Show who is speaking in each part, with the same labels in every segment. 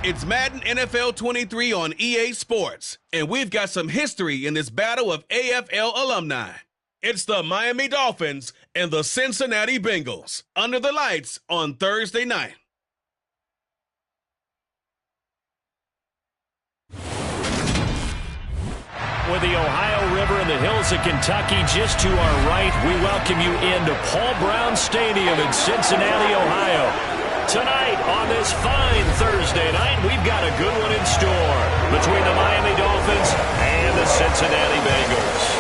Speaker 1: It's Madden NFL 23 on EA Sports, and we've got some history in this battle of AFL alumni. It's the Miami Dolphins and the Cincinnati Bengals under the lights on Thursday night.
Speaker 2: With the Ohio River and the hills of Kentucky just to our right, we welcome you into Paul Brown Stadium in Cincinnati, Ohio. Tonight, on this fine Thursday night, we've got a good one in store between the Miami Dolphins and the Cincinnati Bengals.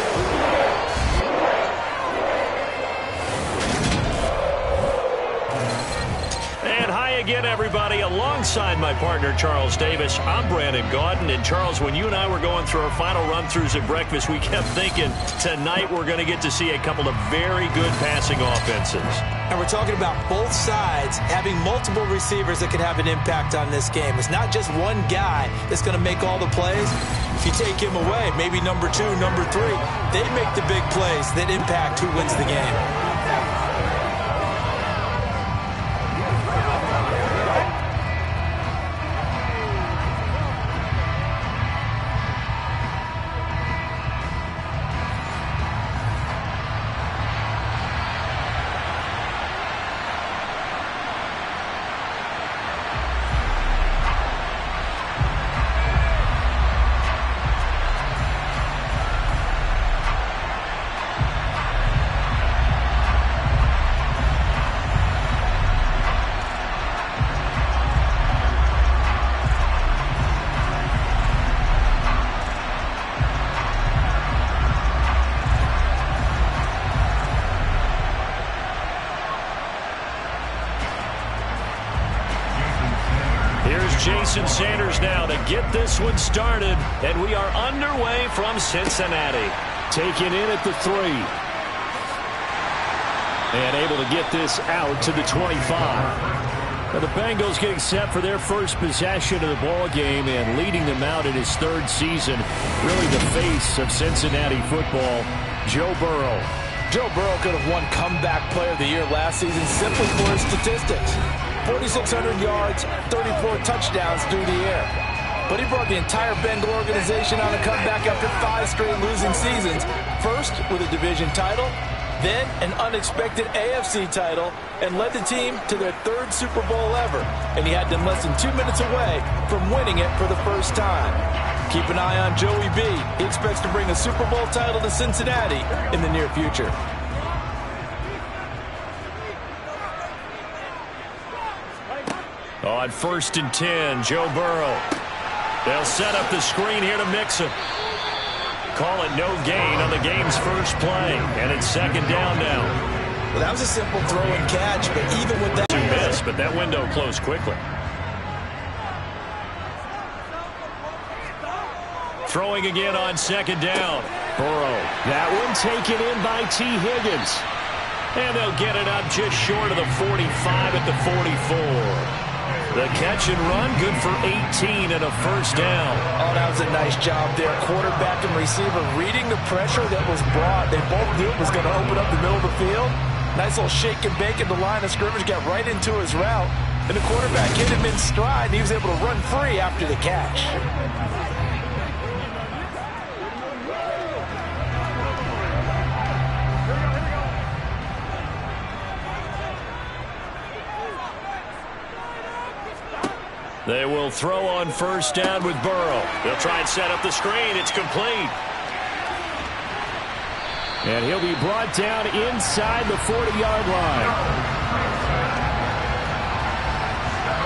Speaker 2: Again, everybody, alongside my partner, Charles Davis, I'm Brandon Gaudin. And, Charles, when you and I were going through our final run-throughs at breakfast, we kept thinking tonight we're going to get to see a couple of very good passing offenses.
Speaker 3: And we're talking about both sides having multiple receivers that can have an impact on this game. It's not just one guy that's going to make all the plays. If you take him away, maybe number 2, number 3, they make the big plays that impact who wins the game.
Speaker 2: Jason Sanders now to get this one started, and we are underway from Cincinnati. Taken in at the 3. And able to get this out to the 25. Now the Bengals getting set for their first possession of the ball game and leading them out in his 3rd season. Really the face of Cincinnati football, Joe Burrow.
Speaker 3: Joe Burrow could have won Comeback Player of the Year last season simply for his statistics. 4,600 yards, 34 touchdowns through the air. But he brought the entire Bengal organization on a comeback after 5 straight losing seasons. First with a division title, then an unexpected AFC title, and led the team to their 3rd Super Bowl ever. And he had them less than 2 minutes away from winning it for the first time. Keep an eye on Joey B. He expects to bring a Super Bowl title to Cincinnati in the near future.
Speaker 2: On 1st and 10, Joe Burrow. They'll set up the screen here to Mixon. Call it no gain on the game's first play, and it's 2nd down now.
Speaker 3: Well, that was a simple throw and catch, but even with that...
Speaker 2: Miss, but that window closed quickly. Throwing again on 2nd down. Burrow. That one taken in by T. Higgins. And they'll get it up just short of the 45 at the 44. The catch and run, good for 18 and a 1st down.
Speaker 3: Oh, that was a nice job there. Quarterback and receiver reading the pressure that was brought. They both knew it was going to open up the middle of the field. Nice little shake and bake at the line of scrimmage, got right into his route. And the quarterback hit him in stride, and he was able to run free after the catch.
Speaker 2: They will throw on 1st down with Burrow. They'll try and set up the screen. It's complete. And he'll be brought down inside the 40-yard line.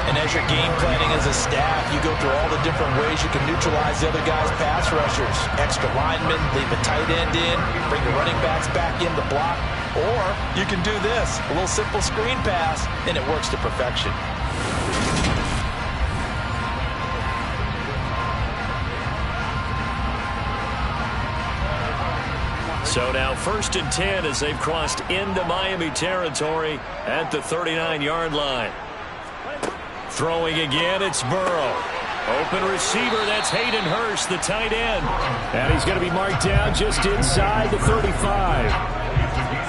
Speaker 3: And as you're game planning as a staff, you go through all the different ways you can neutralize the other guy's pass rushers. Extra linemen, leave a tight end in, bring the running backs back in to block. Or you can do this, a little simple screen pass, and it works to perfection.
Speaker 2: So now 1st and 10 as they've crossed into Miami territory at the 39-yard line. Throwing again, it's Burrow. Open receiver, that's Hayden Hurst, the tight end. And he's going to be marked down just inside the 35.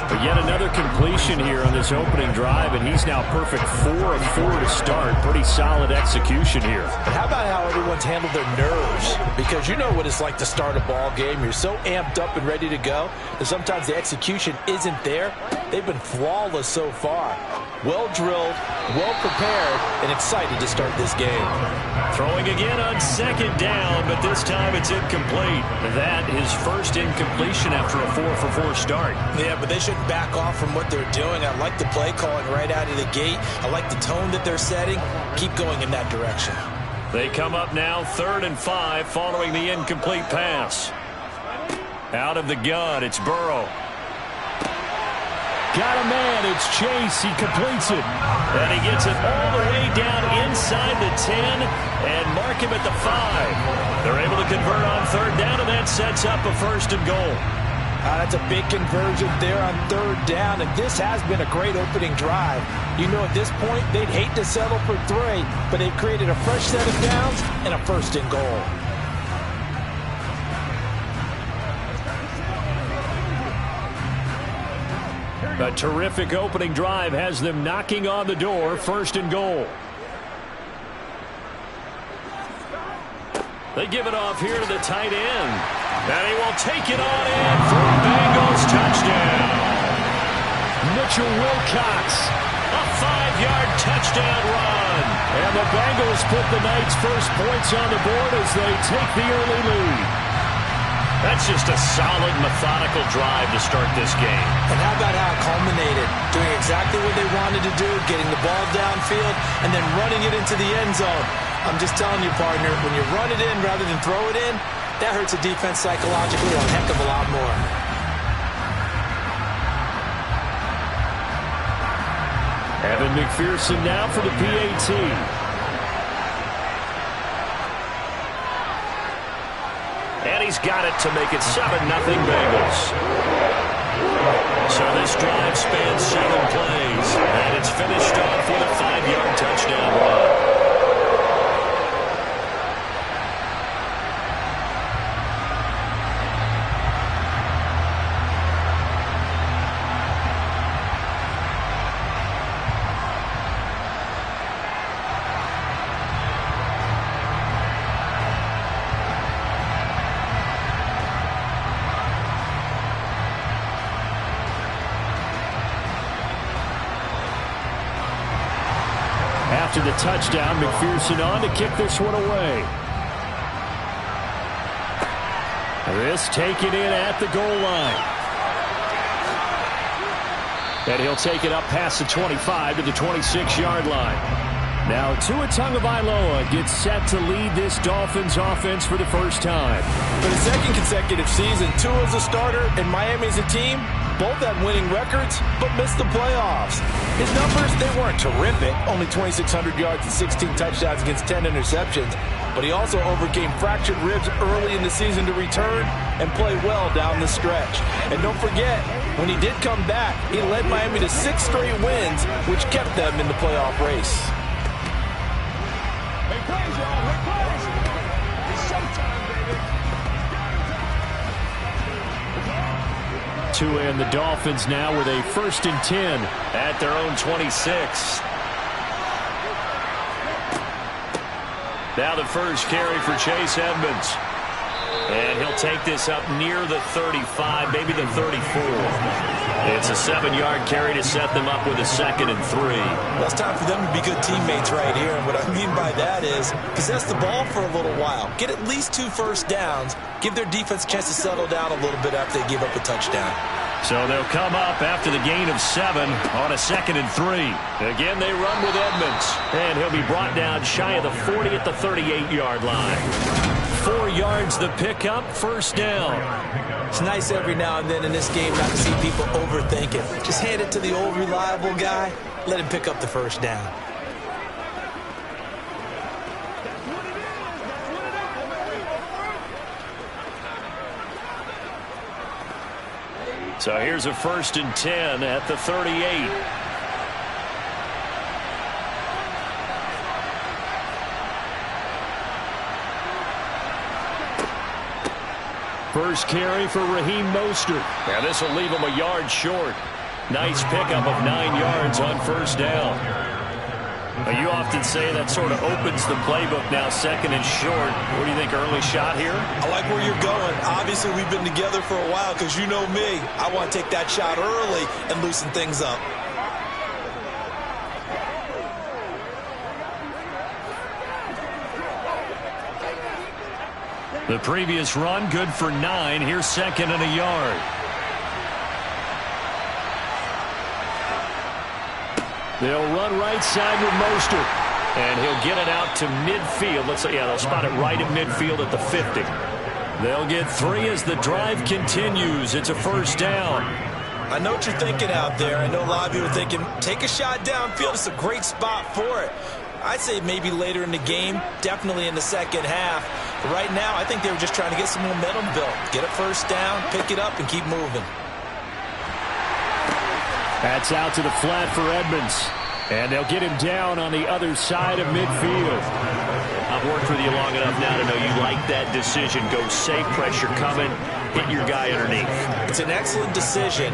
Speaker 2: But yet another completion here on this opening drive, and he's now perfect 4 of 4 to start. Pretty solid execution here.
Speaker 3: And how about how everyone's handled their nerves? Because you know what it's like to start a ball game. You're so amped up and ready to go, and sometimes the execution isn't there. They've been flawless so far. Well drilled, well prepared, and excited to start this game.
Speaker 2: Throwing again on second down, but this time it's incomplete. That his first incompletion after a 4 for 4 start.
Speaker 3: Yeah, but they shouldn't back off from what they're doing. I like the play calling right out of the gate. I like the tone that they're setting. Keep going in that direction.
Speaker 2: They come up now 3rd and 5 following the incomplete pass. Out of the gun, it's Burrow. Got a man, it's Chase, he completes it. And he gets it all the way down inside the 10 and mark him at the 5. They're able to convert on 3rd down, and that sets up a 1st and goal.
Speaker 3: That's a big conversion there on 3rd down, and this has been a great opening drive. You know, at this point, they'd hate to settle for 3, but they've created a fresh set of downs and a 1st and goal.
Speaker 2: A terrific opening drive has them knocking on the door. 1st and goal. They give it off here to the tight end. And he will take it on in for a Bengals touchdown. Mitchell Wilcox, a 5-yard touchdown run. And the Bengals put the night's first points on the board as they take the early lead. That's just a solid, methodical drive to start this game.
Speaker 3: And how about how it culminated? Doing exactly what they wanted to do, getting the ball downfield, and then running it into the end zone. I'm just telling you, partner, when you run it in rather than throw it in, that hurts a defense psychologically a heck of a lot more.
Speaker 2: Evan McPherson now for the PAT. And he's got it to make it 7-0 Bengals. So this drive spans 7 plays, and it's finished off with a 5-yard touchdown run. After the touchdown, McPherson on to kick this one away. This taken in at the goal line. And he'll take it up past the 25 to the 26-yard line. Now Tua Tagovailoa gets set to lead this Dolphins offense for the first time.
Speaker 3: For the 2nd consecutive season, Tua's a starter and Miami's a team. Both had winning records, but missed the playoffs. His numbers, they weren't terrific. Only 2,600 yards and 16 touchdowns against 10 interceptions. But he also overcame fractured ribs early in the season to return and play well down the stretch. And don't forget, when he did come back, he led Miami to 6 straight wins, which kept them in the playoff race.
Speaker 2: Tua and the Dolphins now with a 1st and 10 at their own 26. Now the first carry for Chase Edmonds. And he'll take this up near the 35, maybe the 34. It's a 7-yard carry to set them up with a 2nd and 3.
Speaker 3: Well, it's time for them to be good teammates right here. And what I mean by that is possess the ball for a little while. Get at least 2 first downs. Give their defense a chance to settle down a little bit after they give up a touchdown.
Speaker 2: So they'll come up after the gain of 7 on a 2nd and 3. Again, they run with Edmonds. And he'll be brought down shy of the 40 at the 38-yard line. 4 yards the pickup, 1st down.
Speaker 3: It's nice every now and then in this game not to see people overthink it. Just hand it to the old reliable guy. Let him pick up the 1st down.
Speaker 2: So here's a 1st and 10 at the 38. First carry for Raheem Mostert. Now this will leave him a yard short. Nice pickup of 9 yards on first down. You often say that sort of opens the playbook now, second and short. What do you think, early shot here?
Speaker 3: I like where you're going. Obviously, we've been together for a while because you know me. I want to take that shot early and loosen things up.
Speaker 2: The previous run, good for 9. Here's second and a yard. They'll run right side with Mostert. And he'll get it out to midfield. Let's say, yeah, they'll spot it right at midfield at the 50. They'll get 3 as the drive continues. It's a first down.
Speaker 3: I know what you're thinking out there. I know a lot of you are thinking, take a shot downfield. It's a great spot for it. I'd say maybe later in the game, definitely in the second half. But right now, I think they were just trying to get some momentum built. Get a first down, pick it up, and keep moving.
Speaker 2: That's out to the flat for Edmonds. And they'll get him down on the other side of midfield. I've worked with you long enough now to know you like that decision. Go safe, pressure coming, hit your guy underneath.
Speaker 3: It's an excellent decision,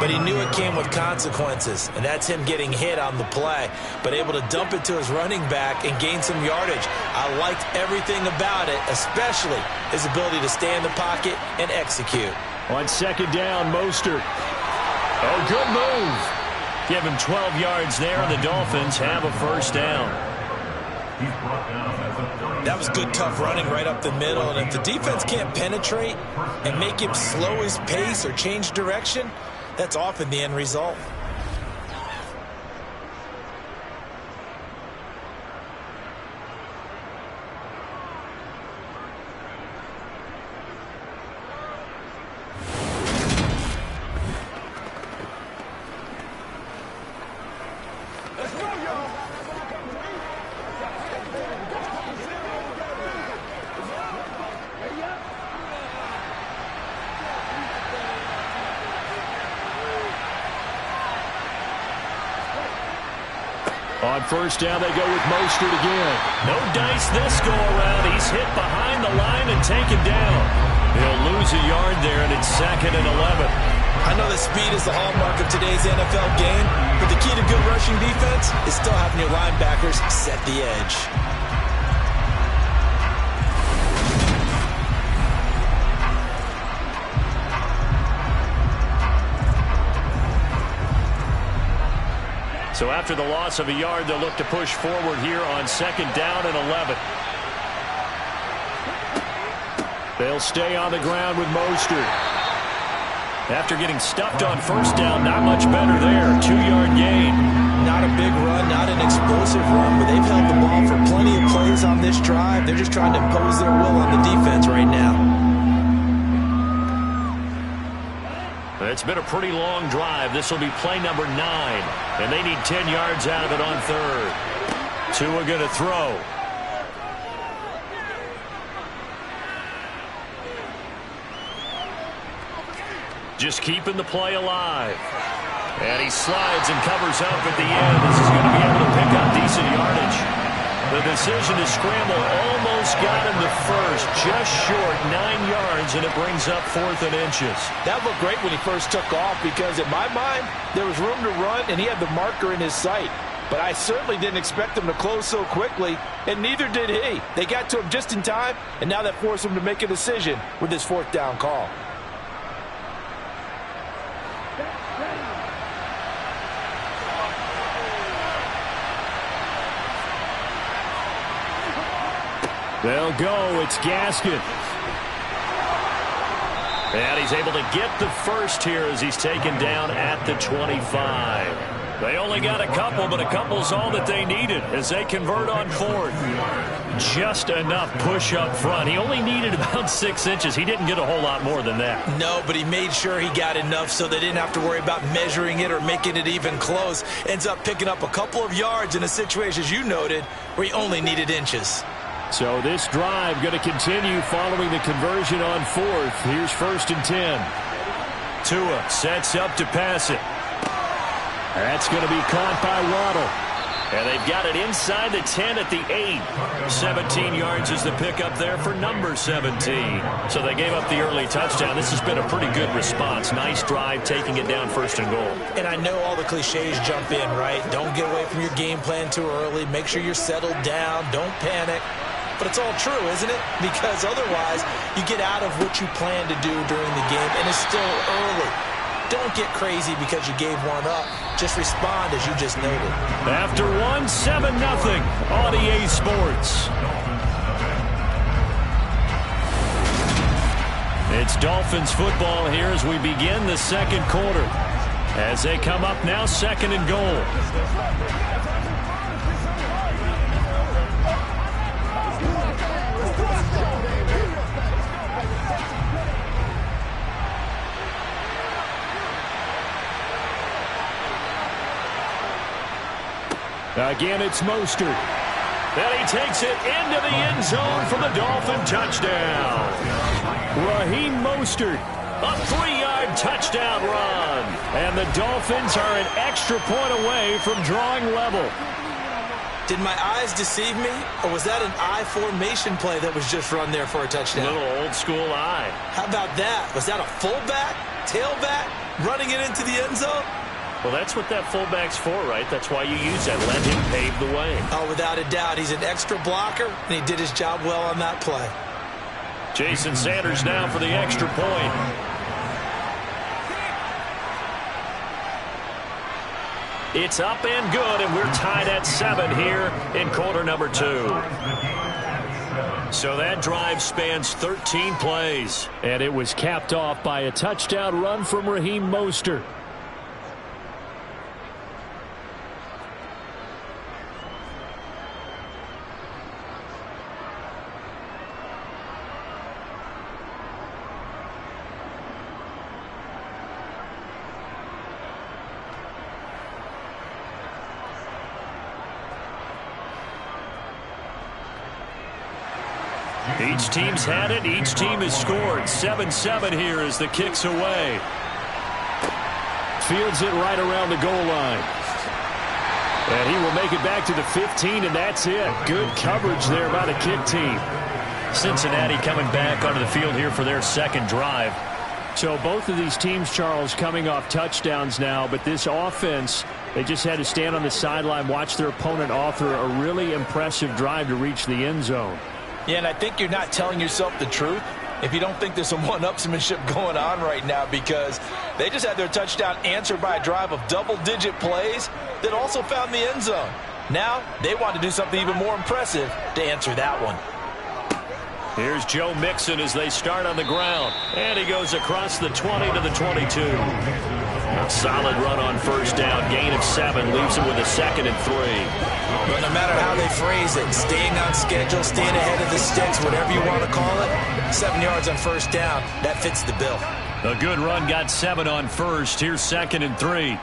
Speaker 3: but he knew it came with consequences, and that's him getting hit on the play, but able to dump it to his running back and gain some yardage. I liked everything about it, especially his ability to stay in the pocket and execute. On second down, Mostert. Oh, good move. Give him 12 yards there, and the Dolphins have a first down. That was good, tough running right up the middle, and if the defense can't penetrate and make him slow his pace or change direction, that's often the end result. On first down, they go with Mostert again. No dice this go-around. He's hit behind the line and taken down. He'll lose a yard there, and it's second and 11. I know that speed is the hallmark of today's NFL game, but the key to good rushing defense is still having your linebackers set the edge. So after the loss of a yard, they'll look to push forward here on second down and 11. They'll stay on the ground with Mostert. After getting stuffed on first down, not much better there. 2-yard gain. Not a big run, not an explosive run, but they've held the ball for plenty of plays on this drive. They're just trying to impose their will on the defense right now. It's been a pretty long drive. This will be play number 9, and they need 10 yards out of it on third. Tua going to throw. Just keeping the play alive. And he slides and covers up at the end. This is going to be able to pick up decent yardage. The decision to scramble almost got him the first, just short 9 yards, and it brings up 4th and inches. That looked great when he first took off because, in my mind, there was room to run, and he had the marker in his sight. But I certainly didn't expect him to close so quickly, and neither did he. They got to him just in time, and now that forced him to make a decision with his 4th down call. They'll go. It's Gaskin. And he's able to get the first here as he's taken down at the 25. They only got a couple, but a couple's all that they needed as they convert on 4th. Just enough push up front. He only needed about 6 inches. He didn't get a whole lot more than that. No, but he made sure he got enough so they didn't have to worry about measuring it or making it even close. Ends up picking up a couple of yards in a situation, as you noted, where he only needed inches. So this drive going to continue following the conversion on 4th. Here's 1st and 10. Tua sets up to pass it. That's going to be caught by Waddle.
Speaker 2: And they've got it inside the 10 at the 8. 17 yards is the pickup there for number 17. So they gave up the early touchdown. This has been a pretty good response. Nice drive, taking it down 1st and goal.
Speaker 3: And I know all the cliches jump in, right? Don't get away from your game plan too early. Make sure you're settled down. Don't panic. But it's all true, isn't it? Because otherwise, you get out of what you plan to do during the game, and it's still early. Don't get crazy because you gave one up. Just respond as you just noted.
Speaker 2: After 1, 7-0 on EA Sports. It's Dolphins football here as we begin the second quarter. As they come up now, 2nd and goal. Again, it's Mostert. And he takes it into the end zone for the Dolphin touchdown. Raheem Mostert, a 3-yard touchdown run. And the Dolphins are an extra point away from drawing level.
Speaker 3: Did my eyes deceive me, or was that an I formation play that was just run there for a touchdown?
Speaker 2: A little old-school I.
Speaker 3: How about that? Was that a fullback, tailback, running it into the end zone?
Speaker 2: Well, that's what that fullback's for, right? That's why you use that. Let him pave the way.
Speaker 3: Oh, without a doubt. He's an extra blocker, and he did his job well on that play.
Speaker 2: Jason Sanders now for the extra point. It's up and good, and we're tied at 7 here in quarter number 2. So that drive spans 13 plays. And it was capped off by a touchdown run from Raheem Mostert. Each team's had it. Each team has scored. 7-7 here as the kick's away. Fields it right around the goal line. And he will make it back to the 15, and that's it. Good coverage there by the kick team. Cincinnati coming back onto the field here for their second drive. So both of these teams, Charles, coming off touchdowns now, but this offense, they just had to stand on the sideline, watch their opponent offer a really impressive drive to reach the end zone.
Speaker 3: Yeah, and I think you're not telling yourself the truth if you don't think there's some one-upsmanship going on right now, because they just had their touchdown answered by a drive of double-digit plays that also found the end zone. Now they want to do something even more impressive to answer that one.
Speaker 2: Here's Joe Mixon as they start on the ground. And he goes across the 20 to the 22. Solid run on first down. Gain of 7. Leaves him with a 2nd and 3.
Speaker 3: But no matter how they phrase it, staying on schedule, staying ahead of the sticks, whatever you want to call it, 7 yards on first down, that fits the bill.
Speaker 2: A good run, got 7 on first. Here's 2nd and 3.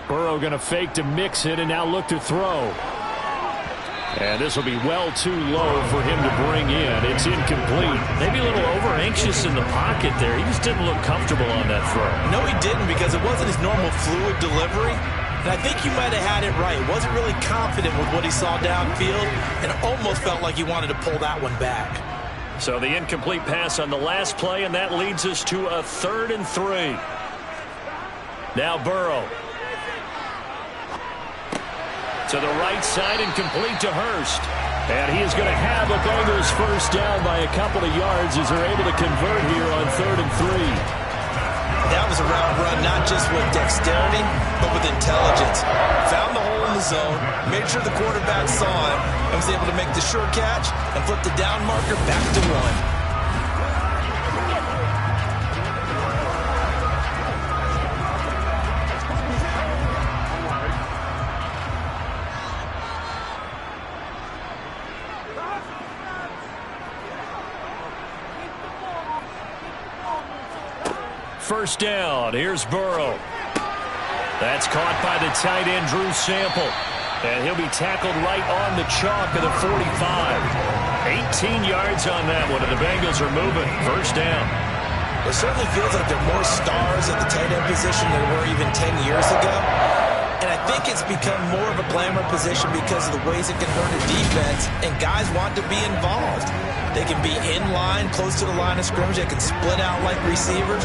Speaker 2: Burrow going to fake to mix it and now look to throw. And this will be well too low for him to bring in. It's incomplete. Maybe a little over-anxious in the pocket there. He just didn't look comfortable on that throw.
Speaker 3: No, he didn't, because it wasn't his normal fluid delivery. And I think you might have had it right. Wasn't really confident with what he saw downfield and almost felt like he wanted to pull that one back.
Speaker 2: So the incomplete pass on the last play, and that leads us to a 3rd and 3. Now Burrow. To the right side and complete to Hurst. And he is going to have the Bengals first down by a couple of yards as they're able to convert here on 3rd and 3.
Speaker 3: That was a route run not just with dexterity, but with intelligence. Found the hole in the zone, made sure the quarterback saw him, and was able to make the sure catch and flip the down marker back to 1.
Speaker 2: First down. Here's Burrow. That's caught by the tight end, Drew Sample. And he'll be tackled right on the chalk of the 45. 18 yards on that one, and the Bengals are moving. First down.
Speaker 3: It certainly feels like there are more stars at the tight end position than there were even 10 years ago. And I think it's become more of a glamour position because of the ways it can hurt a defense, and guys want to be involved. They can be in line, close to the line of scrimmage. They can split out like receivers.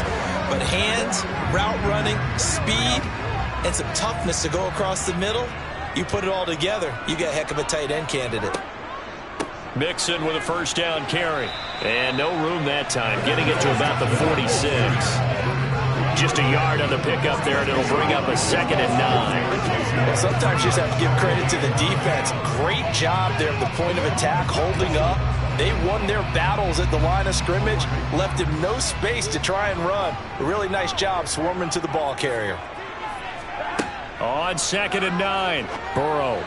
Speaker 3: But hands, route running, speed, and some toughness to go across the middle, you put it all together, you got a heck of a tight end candidate.
Speaker 2: Mixon with a first down carry. And no room that time, getting it to about the 46. Just a yard on the pickup there, and it'll bring up a 2nd and 9.
Speaker 3: Well, sometimes you just have to give credit to the defense. Great job there at the point of attack, holding up. They won their battles at the line of scrimmage, left him no space to try and run. A really nice job swarming to the ball carrier.
Speaker 2: On 2nd and 9, Burrow.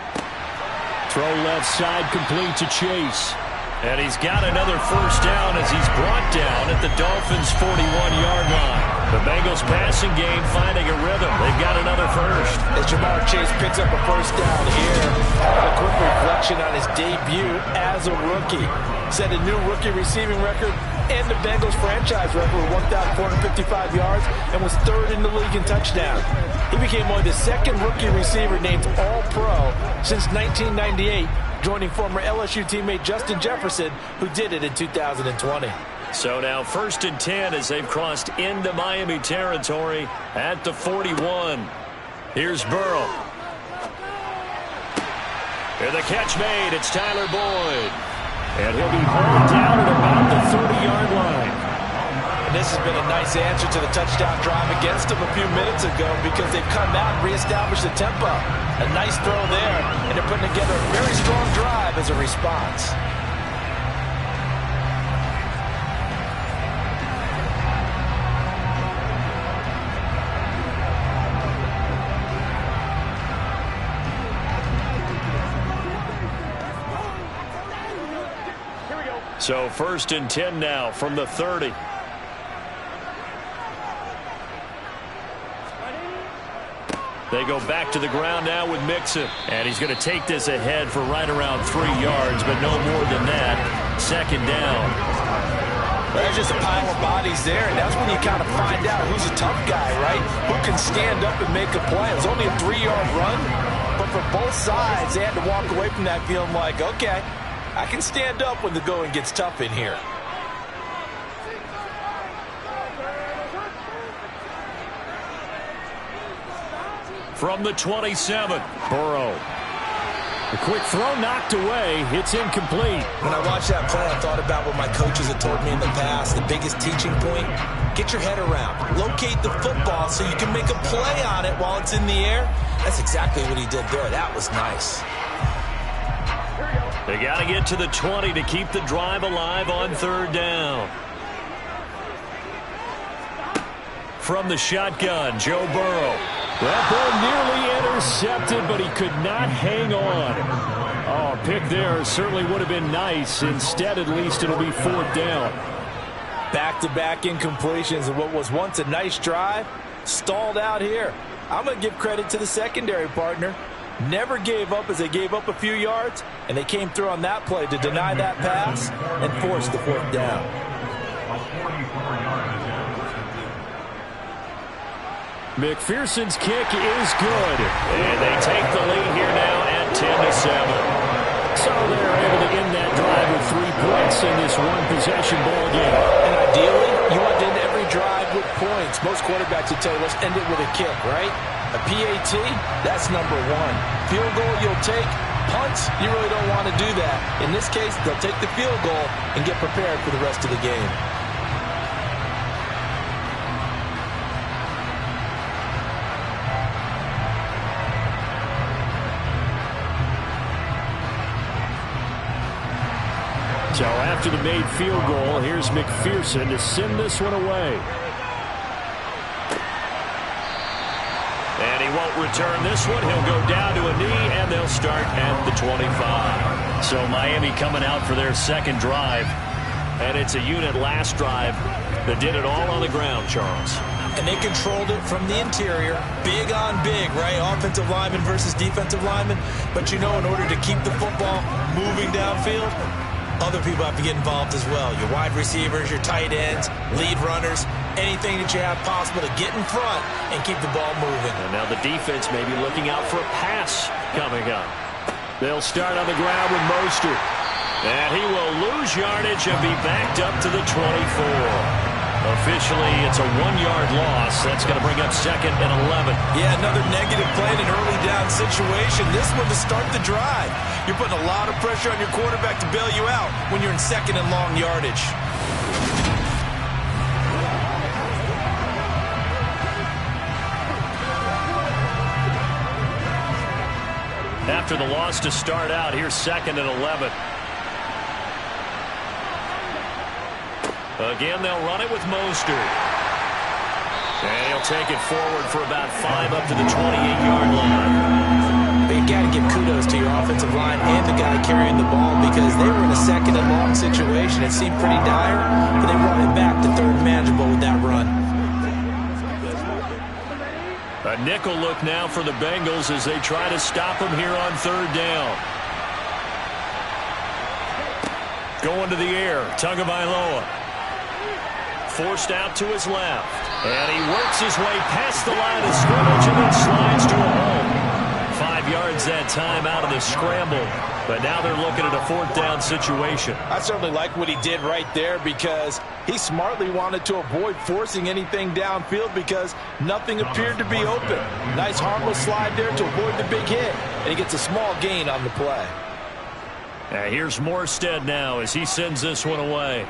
Speaker 2: Throw left side, complete to Chase. And he's got another first down as he's brought down at the Dolphins' 41-yard line. The Bengals passing game finding a rhythm. They've got another first.
Speaker 3: As Jamar Chase picks up a first down here, a quick reflection on his debut as a rookie. Set a new rookie receiving record and the Bengals franchise record with 1,455 yards and was 3rd in the league in touchdowns. He became only the 2nd rookie receiver named All-Pro since 1998, joining former LSU teammate Justin Jefferson, who did it in 2020.
Speaker 2: So now 1st and 10 as they've crossed into Miami territory at the 41. Here's Burrow. And the catch made. It's Tyler Boyd. And he'll be hauled down at about the 30-yard line.
Speaker 3: And this has been a nice answer to the touchdown drive against them a few minutes ago because they've come out and reestablished the tempo. A nice throw there, and they're putting together a very strong drive as a response.
Speaker 2: So 1st and 10 now from the 30. They go back to the ground now with Mixon. And he's going to take this ahead for right around 3 yards, but no more than that. 2nd down.
Speaker 3: Well, there's just a pile of bodies there, and that's when you kind of find out who's a tough guy, right? Who can stand up and make a play. It was only a 3-yard run, but for both sides, they had to walk away from that feeling like, okay, I can stand up when the going gets tough in here.
Speaker 2: From the 27, Burrow. A quick throw knocked away. It's incomplete.
Speaker 3: When I watched that play, I thought about what my coaches had told me in the past. The biggest teaching point, get your head around. Locate the football so you can make a play on it while it's in the air. That's exactly what he did there. That was nice.
Speaker 2: They got to get to the 20 to keep the drive alive on 3rd down. From the shotgun, Joe Burrow. That ball nearly intercepted, but he could not hang on. Oh, a pick there certainly would have been nice. Instead, at least, it'll be 4th down.
Speaker 3: Back-to-back incompletions of what was once a nice drive, stalled out here. I'm going to give credit to the secondary partner. Never gave up as they gave up a few yards, and they came through on that play to deny that pass and force the 4th down.
Speaker 2: McPherson's kick is good. And they take the lead here now at 10-7. So they're able to end that drive with 3 points in this one-possession ball game.
Speaker 3: And ideally, you want to end every drive with points. Most quarterbacks would tell you, let's end it with a kick, right? A PAT, that's number 1. Field goal, you'll take. Punts, you really don't want to do that. In this case, they'll take the field goal and get prepared for the rest of the game.
Speaker 2: So after the made field goal, here's McPherson to send this one away. And he won't return this one. He'll go down to a knee, and they'll start at the 25. So Miami coming out for their 2nd drive. And it's a unit last drive that did it all on the ground, Charles.
Speaker 3: And they controlled it from the interior. Big on big, right? Offensive lineman versus defensive lineman. But you know, in order to keep the football moving downfield, Other people have to get involved as well. Your wide receivers, your tight ends, lead runners, anything that you have possible to get in front and keep the ball moving.
Speaker 2: And now the defense may be looking out for a pass coming up. They'll start on the ground with Mostert. And he will lose yardage and be backed up to the 24. Officially, it's a 1-yard loss. That's going to bring up 2nd and 11.
Speaker 3: Yeah, another negative play in an early down situation. This one to start the drive. You're putting a lot of pressure on your quarterback to bail you out when you're in 2nd and long yardage.
Speaker 2: After the loss to start out, here's 2nd and 11. Again, they'll run it with Mostert. And he'll take it forward for about 5 up to the 28-yard line.
Speaker 3: But you got to give kudos to your offensive line and the guy carrying the ball because they were in a 2nd and long situation. It seemed pretty dire, but they brought it back to 3rd manageable with that run.
Speaker 2: A nickel look now for the Bengals as they try to stop him here on 3rd down. Going to the air, Tagovailoa. Forced out to his left. And he works his way past the line of scrimmage and then slides to a hole. 5 yards that time out of the scramble. But now they're looking at a 4th down situation.
Speaker 3: I certainly like what he did right there because he smartly wanted to avoid forcing anything downfield because nothing appeared to be open. Nice harmless slide there to avoid the big hit. And he gets a small gain on the play.
Speaker 2: Here's Morstead now as he sends this one away.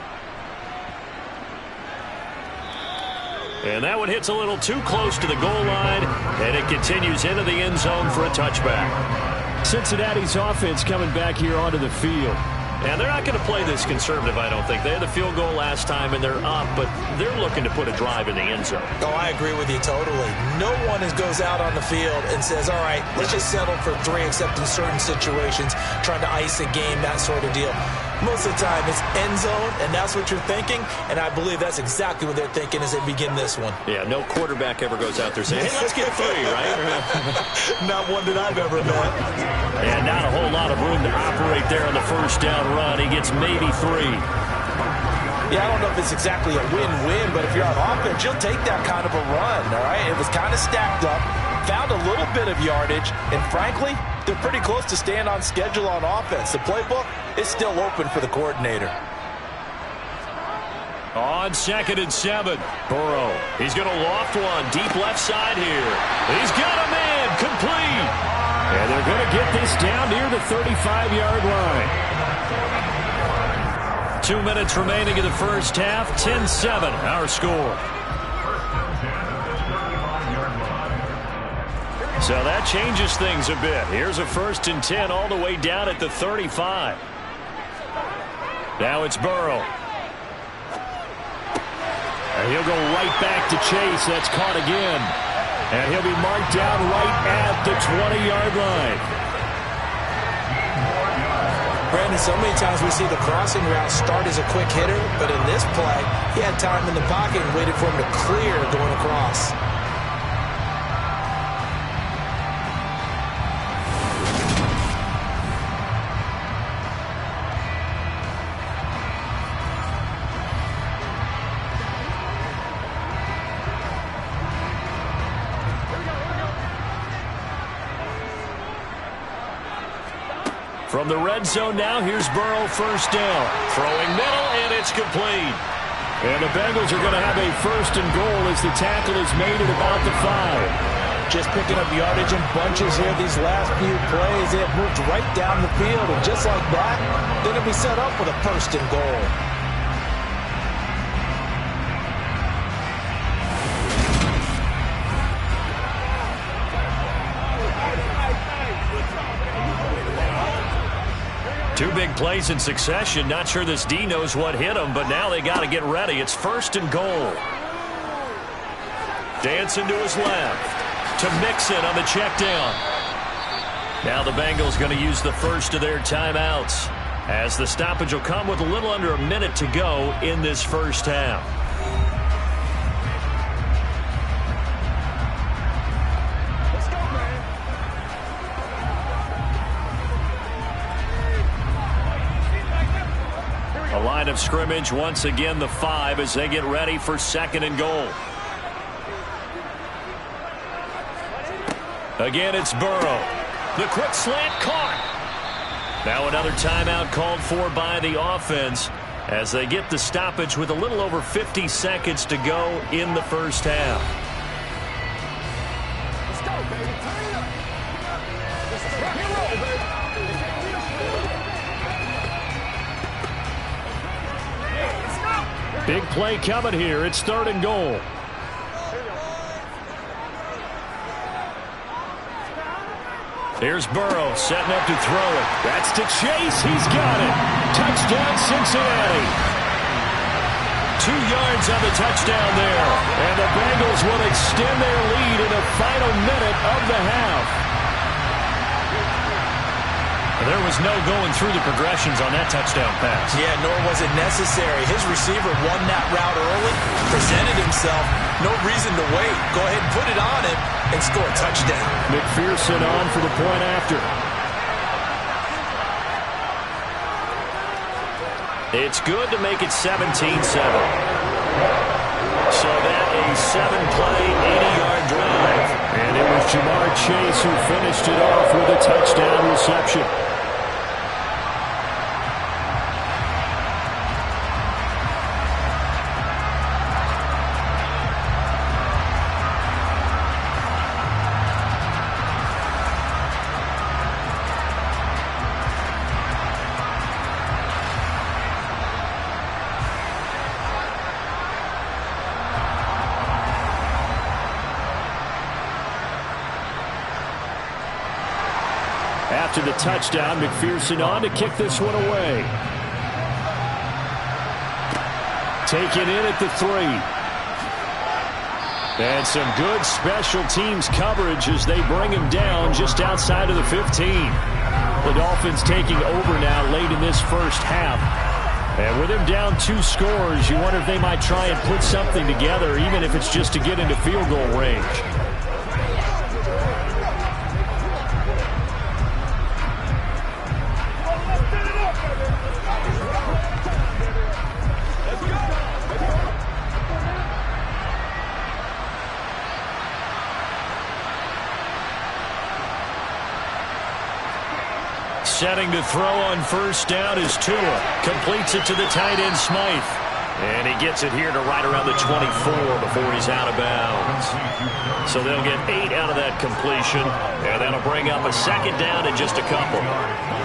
Speaker 2: And that one hits a little too close to the goal line, and it continues into the end zone for a touchback. Cincinnati's offense coming back here onto the field. And they're not going to play this conservative, I don't think. They had the field goal last time, and they're up, but they're looking to put a drive in the end zone.
Speaker 3: Oh, I agree with you totally. No one goes out on the field and says, all right, let's just settle for 3, except in certain situations, trying to ice a game, that sort of deal. Most of the time, it's end zone, and that's what you're thinking, and I believe that's exactly what they're thinking as they begin this one.
Speaker 2: Yeah, no quarterback ever goes out there saying, hey, let's get 3, right?
Speaker 3: Not one that I've ever met.
Speaker 2: And not a whole lot of room to operate there on the 1st down run. He gets maybe 3.
Speaker 3: Yeah, I don't know if it's exactly a win-win, but if you're on offense, you'll take that kind of a run, all right? It was kind of stacked up, found a little bit of yardage, and frankly, they're pretty close to staying on schedule on offense. The playbook is still open for the coordinator.
Speaker 2: On 2nd and 7, Burrow. He's going to loft one deep left side here. He's got a man complete. And they're going to get this down near the 35-yard line. 2 minutes remaining in the 1st half. 10-7, our score. So that changes things a bit. Here's a 1st and 10 all the way down at the 35. Now it's Burrow. And he'll go right back to Chase. That's caught again. And he'll be marked down right at the 20-yard line.
Speaker 3: Brandon, so many times we see the crossing route start as a quick hitter, but in this play, he had time in the pocket and waited for him to clear going across.
Speaker 2: From the red zone now, here's Burrow 1st down. Throwing middle, and it's complete. And the Bengals are going to have a 1st and goal as the tackle is made at about the 5.
Speaker 3: Just picking up yardage in bunches here these last few plays. They have moved right down the field, and just like that, they're going to be set up with a 1st and goal.
Speaker 2: Two big plays in succession. Not sure this D knows what hit him, but now they got to get ready. It's 1st and goal. Dancing to his left to Mixon on the check down. Now the Bengals going to use the first of their timeouts as the stoppage will come with a little under a minute to go in this 1st half. line of scrimmage, once again, the 5 as they get ready for 2nd and goal. Again, it's Burrow. The quick slant caught. Now another timeout called for by the offense as they get the stoppage with a little over 50 seconds to go in the first half.
Speaker 3: Let's go, baby. Turn it up. This is rock and roll, baby.
Speaker 2: Big play coming here. It's 3rd and goal. Here's Burrow setting up to throw it. That's to Chase. He's got it. Touchdown, Cincinnati. 2 yards on the touchdown there. And the Bengals will extend their lead in the final minute of the half. There was no going through the progressions on that touchdown pass.
Speaker 3: Yeah, nor was it necessary. His receiver won that route early, presented himself. No reason to wait. Go ahead and put it on him and score a touchdown.
Speaker 2: McPherson on for the point after. It's good to make it 17-7. So that a 7-play, 80-yard drive. And it was Jamar Chase who finished it off with a touchdown reception. After the touchdown, McPherson on to kick this one away. Taken in at the 3. And some good special teams coverage as they bring him down just outside of the 15. The Dolphins taking over now late in this first half. And with him down 2 scores, you wonder if they might try and put something together, even if it's just to get into field goal range. Setting to throw on first down is Tua. Completes it to the tight end, Smythe. And he gets it here to right around the 24 before he's out of bounds. So they'll get 8 out of that completion. And that'll bring up a 2nd down and just a couple.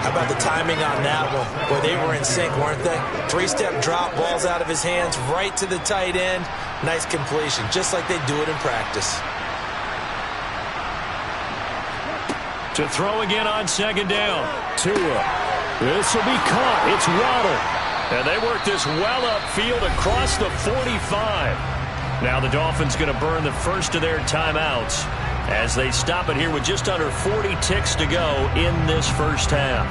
Speaker 3: How about the timing on that one? Boy, they were in sync, weren't they? 3-step drop, balls out of his hands, right to the tight end. Nice completion, just like they do it in practice.
Speaker 2: To throw again on 2nd down. Tua. This will be caught. It's Waddle. And they work this well upfield across the 45. Now the Dolphins going to burn the first of their timeouts as they stop it here with just under 40 ticks to go in this first half.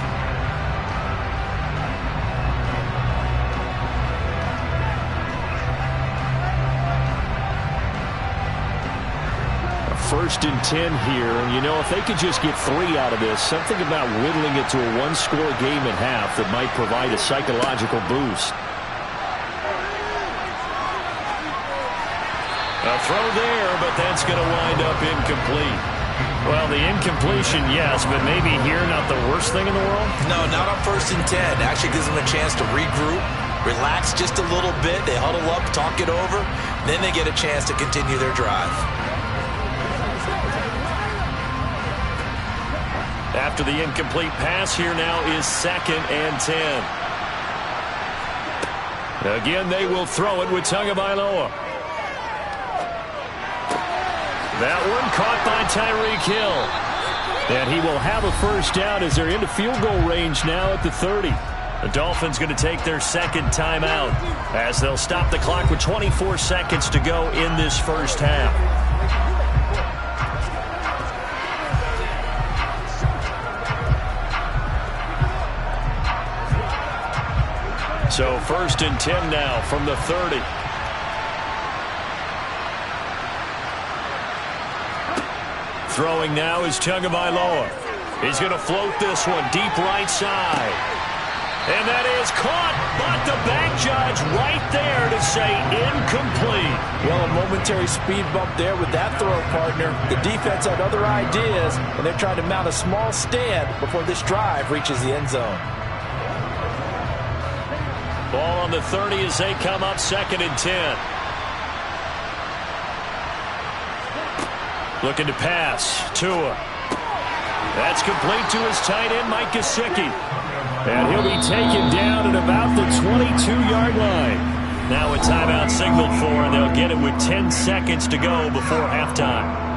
Speaker 2: 1st and 10 here, and you know, if they could just get 3 out of this, something about whittling it to a 1-score game at half that might provide a psychological boost. A throw there, but that's going to wind up incomplete. Well, the incompletion, yes, but maybe here not the worst thing in the world?
Speaker 3: No, not on 1st and 10. Actually gives them a chance to regroup, relax just a little bit. They huddle up, talk it over, then they get a chance to continue their drive.
Speaker 2: After the incomplete pass, here now is 2nd and 10. Again, they will throw it with Tagovailoa. That one caught by Tyreek Hill. And he will have a first down as they're into field goal range now at the 30. The Dolphins going to take their 2nd timeout as they'll stop the clock with 24 seconds to go in this first half. So 1st and 10 now from the 30. Throwing now is Tagovailoa. He's going to float this one deep right side. And that is caught, but the back judge right there to say incomplete.
Speaker 3: Well, a momentary speed bump there with that throw, partner. The defense had other ideas, and they're trying to mount a small stand before this drive reaches the end zone.
Speaker 2: Ball on the 30 as they come up 2nd and 10. Looking to pass. Tua. That's complete to his tight end, Mike Gesicki. And he'll be taken down at about the 22-yard line. Now a timeout signaled for, and they'll get it with 10 seconds to go before halftime.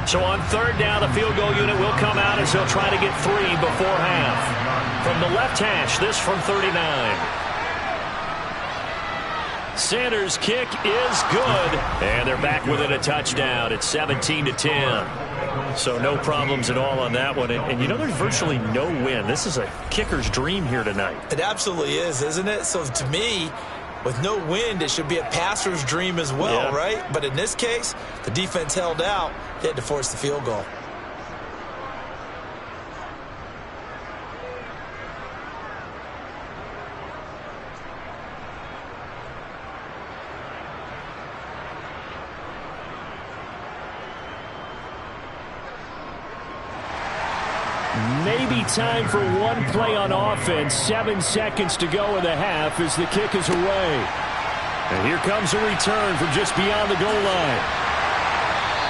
Speaker 2: So on 3rd down, the field goal unit will come out as they'll try to get 3 before half. From the left hash, this from 39. Sanders' kick is good, and they're back within a touchdown. It's 17-10. So no problems at all on that one. And you know, there's virtually no wind. This is a kicker's dream here tonight.
Speaker 3: It absolutely is, isn't it? So to me, with no wind, it should be a passer's dream as well,
Speaker 2: yeah.
Speaker 3: Right? But in this case, the defense held out. They had to force the field goal.
Speaker 2: Maybe time for one play on offense. 7 seconds to go in the half as the kick is away. And here comes a return from just beyond the goal line.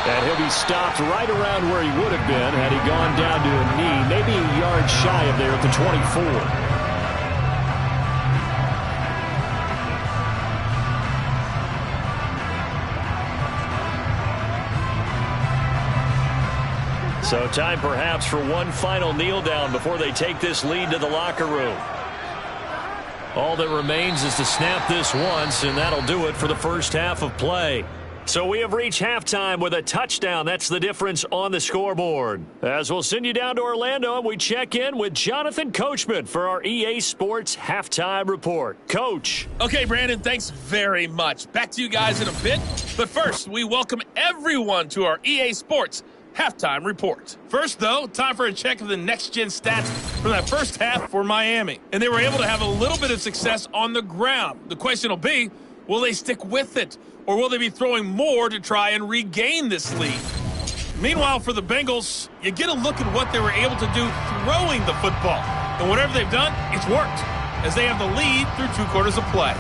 Speaker 2: And he'll be stopped right around where he would have been had he gone down to a knee, maybe a yard shy of there at the 24. So time perhaps for one final kneel down before they take this lead to the locker room. All that remains is to snap this once, and that'll do it for the first half of play. So we have reached halftime with a touchdown. That's the difference on the scoreboard. As we'll send you down to Orlando, and we check in with Jonathan Coachman for our EA Sports Halftime Report. Coach.
Speaker 4: Okay, Brandon, thanks very much. Back to you guys in a bit. But first, we welcome everyone to our EA Sports Halftime Report. First, though, time for a check of the next-gen stats from that first half for Miami. And they were able to have a little bit of success on the ground. The question will be, will they stick with it? Or will they be throwing more to try and regain this lead? Meanwhile, for the Bengals, you get a look at what they were able to do throwing the football. And whatever they've done, it's worked, as they have the lead through 2 quarters of play.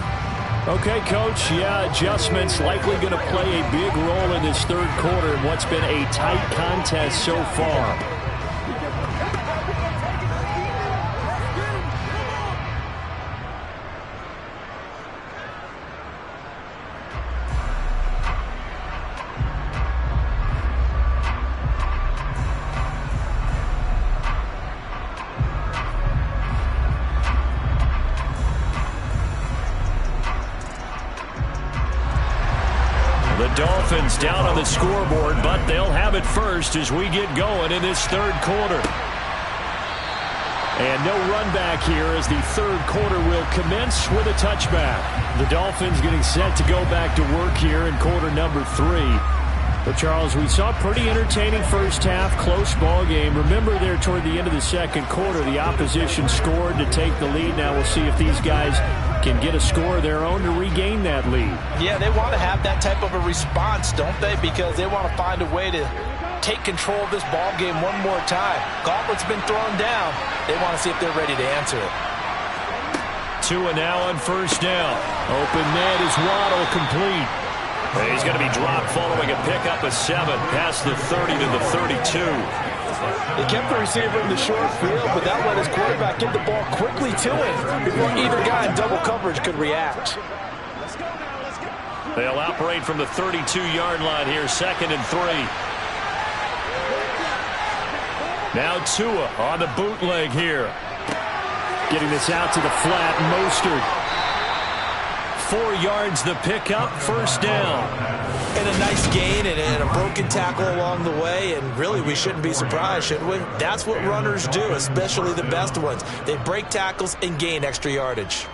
Speaker 2: Okay, Coach, yeah, adjustments likely going to play a big role in this 3rd quarter in what's been a tight contest so far. Dolphins down on the scoreboard, but they'll have it first as we get going in this 3rd quarter. And no run back here as the 3rd quarter will commence with a touchback. The Dolphins getting set to go back to work here in quarter number 3. But, Charles, we saw a pretty entertaining first half, close ball game. Remember there toward the end of the 2nd quarter, the opposition scored to take the lead. Now we'll see if these guys can get a score of their own to regain that lead.
Speaker 3: Yeah, they want to have that type of a response, don't they? Because they want to find a way to take control of this ball game one more time. Gauntlet's been thrown down. They want to see if they're ready to answer it.
Speaker 2: Tua now on 1st down. Open net is Waddle complete. He's going to be dropped following a pickup of 7 past the 30 to the 32.
Speaker 3: They kept the receiver in the short field, but that let his quarterback get the ball quickly to him before either guy in double coverage could react.
Speaker 2: They'll operate from the 32-yard line here, 2nd and 3. Now Tua on the bootleg here. Getting this out to the flat, Mostert. 4 yards the pickup, 1st down.
Speaker 3: And a nice gain and a broken tackle along the way, and really we shouldn't be surprised, should we? That's what runners do, especially the best ones. They break tackles and gain extra yardage.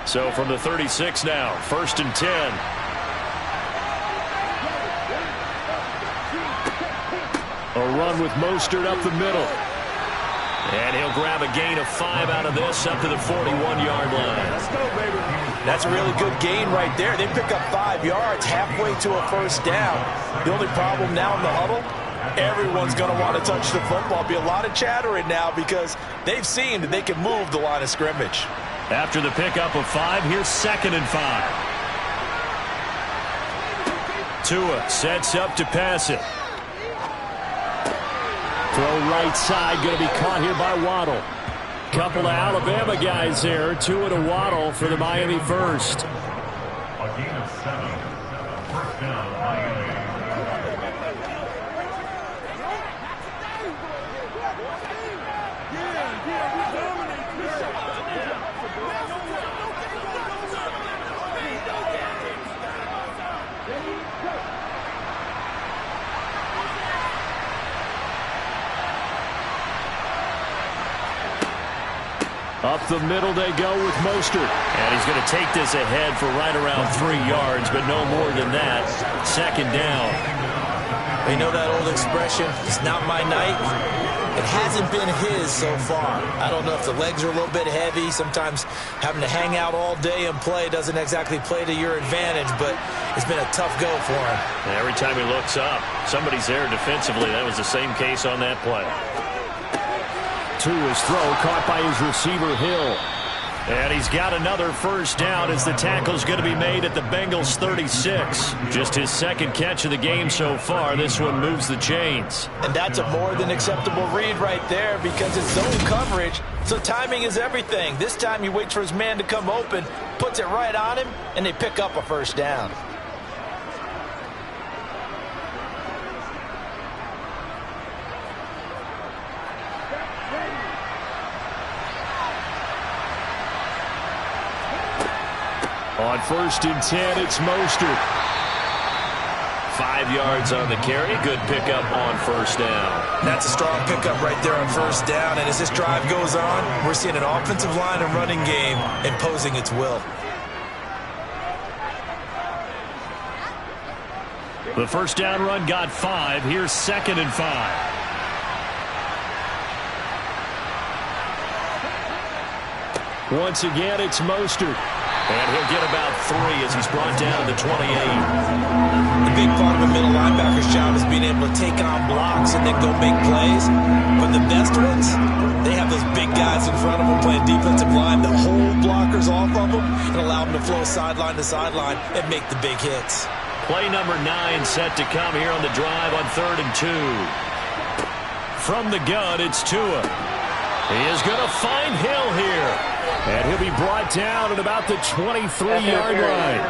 Speaker 2: So from the 36 now, 1st and 10. A run with Mostert up the middle. And he'll grab a gain of 5 out of this up to the 41-yard line.
Speaker 3: Let's go, baby. That's a really good gain right there. They pick up 5 yards halfway to a first down. The only problem now in the huddle, everyone's going to want to touch the football. Be a lot of chattering now because they've seen that they can move the line of scrimmage.
Speaker 2: After the pickup of 5, here's 2nd and 5. Tua sets up to pass it. Throw right side, going to be caught here by Waddle. Couple of Alabama guys there, Tua to Waddle for the Miami first.
Speaker 5: A gain of 7. First down, Miami.
Speaker 2: Up the middle they go with Mostert. And he's going to take this ahead for right around 3 yards, but no more than that. 2nd down.
Speaker 3: You know that old expression, it's not my night? It hasn't been his so far. I don't know if the legs are a little bit heavy. Sometimes having to hang out all day and play doesn't exactly play to your advantage, but it's been a tough go for him.
Speaker 2: And every time he looks up, somebody's there defensively. That was the same case on that play. To his throw, caught by his receiver, Hill. And he's got another first down as the tackle's going to be made at the Bengals 36. Just his 2nd catch of the game so far. This one moves the chains.
Speaker 3: And that's a more than acceptable read right there because it's zone coverage, so timing is everything. This time he waits for his man to come open, puts it right on him, and they pick up a first down.
Speaker 2: On 1st and 10, it's Mostert. 5 yards on the carry. Good pickup on first down.
Speaker 3: That's a strong pickup right there on first down. And as this drive goes on, we're seeing an offensive line and running game imposing its will.
Speaker 2: The first down run got 5. Here's 2nd and 5. Once again, it's Mostert. And he'll get about 3 as he's brought down to the 28.
Speaker 3: The big part of a middle linebacker's job is being able to take on blocks and then go make plays. But the best ones, they have those big guys in front of them playing defensive line that hold blockers off of them and allow them to flow sideline to sideline and make the big hits.
Speaker 2: Play number 9 set to come here on the drive on 3rd and 2. From the gun, it's Tua. He is going to find Hill here. And he'll be brought down at about the 23-yard line.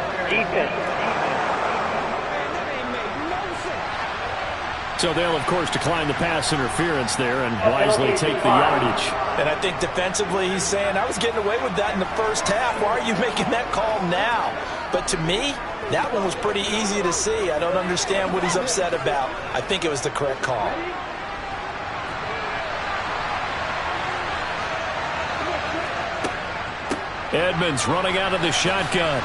Speaker 2: So they'll, of course, decline the pass interference there and wisely take the yardage.
Speaker 3: And I think defensively he's saying, I was getting away with that in the first half. Why are you making that call now? But to me, that one was pretty easy to see. I don't understand what he's upset about. I think it was the correct call.
Speaker 2: Edmonds running out of the shotgun.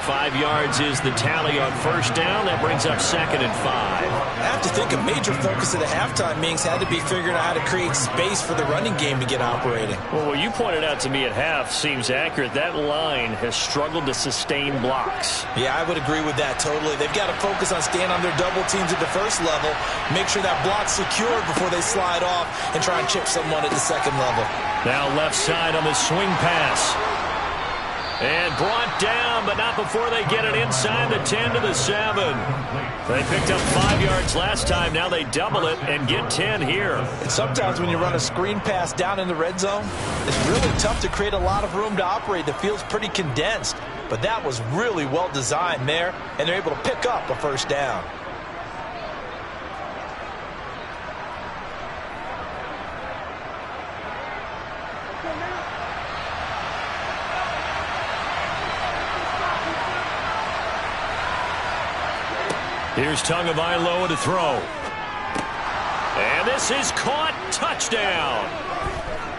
Speaker 2: 5 yards is the tally on first down. That brings up 2nd and 5.
Speaker 3: I have to think a major focus of the halftime meetings had to be figuring out how to create space for the running game to get operating.
Speaker 2: Well, what you pointed out to me at half seems accurate. That line has struggled to sustain blocks.
Speaker 3: Yeah, I would agree with that totally. They've got to focus on staying on their double teams at the first level, make sure that block's secured before they slide off and try and chip someone at the second level.
Speaker 2: Now left side on the swing pass. And brought down, but not before they get it inside the 10 to the 7. They picked up 5 yards last time. Now they double it and get 10 here.
Speaker 3: And sometimes when you run a screen pass down in the red zone, it's really tough to create a lot of room to operate. The field's pretty condensed. But that was really well designed there, and they're able to pick up a first down.
Speaker 2: Here's Tagovailoa to throw. And this is caught. Touchdown.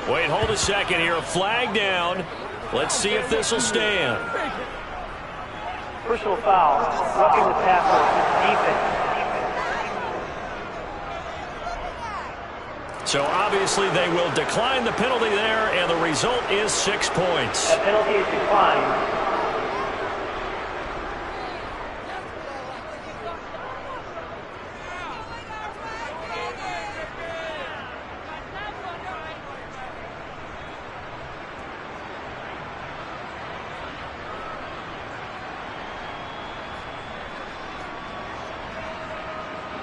Speaker 2: Wait, hold a second here. A flag down. Let's see if this will stand.
Speaker 6: Personal foul. Roughing the tackle. Defense.
Speaker 2: So obviously they will decline the penalty there, and the result is 6 points.
Speaker 6: That penalty is declined.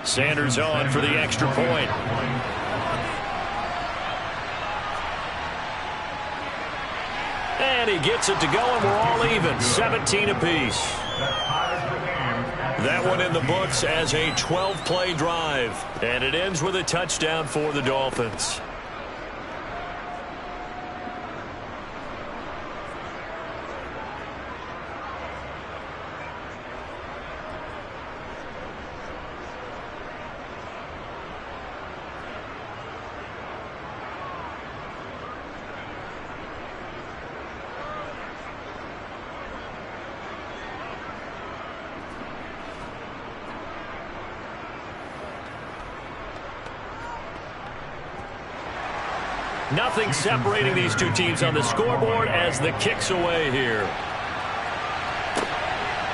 Speaker 2: Sanders on for the extra point. And he gets it to go, and we're all even. 17 apiece. That one in the books as a 12-play drive. And it ends with a touchdown for the Dolphins. Nothing separating these two teams on the scoreboard as the kick's away here.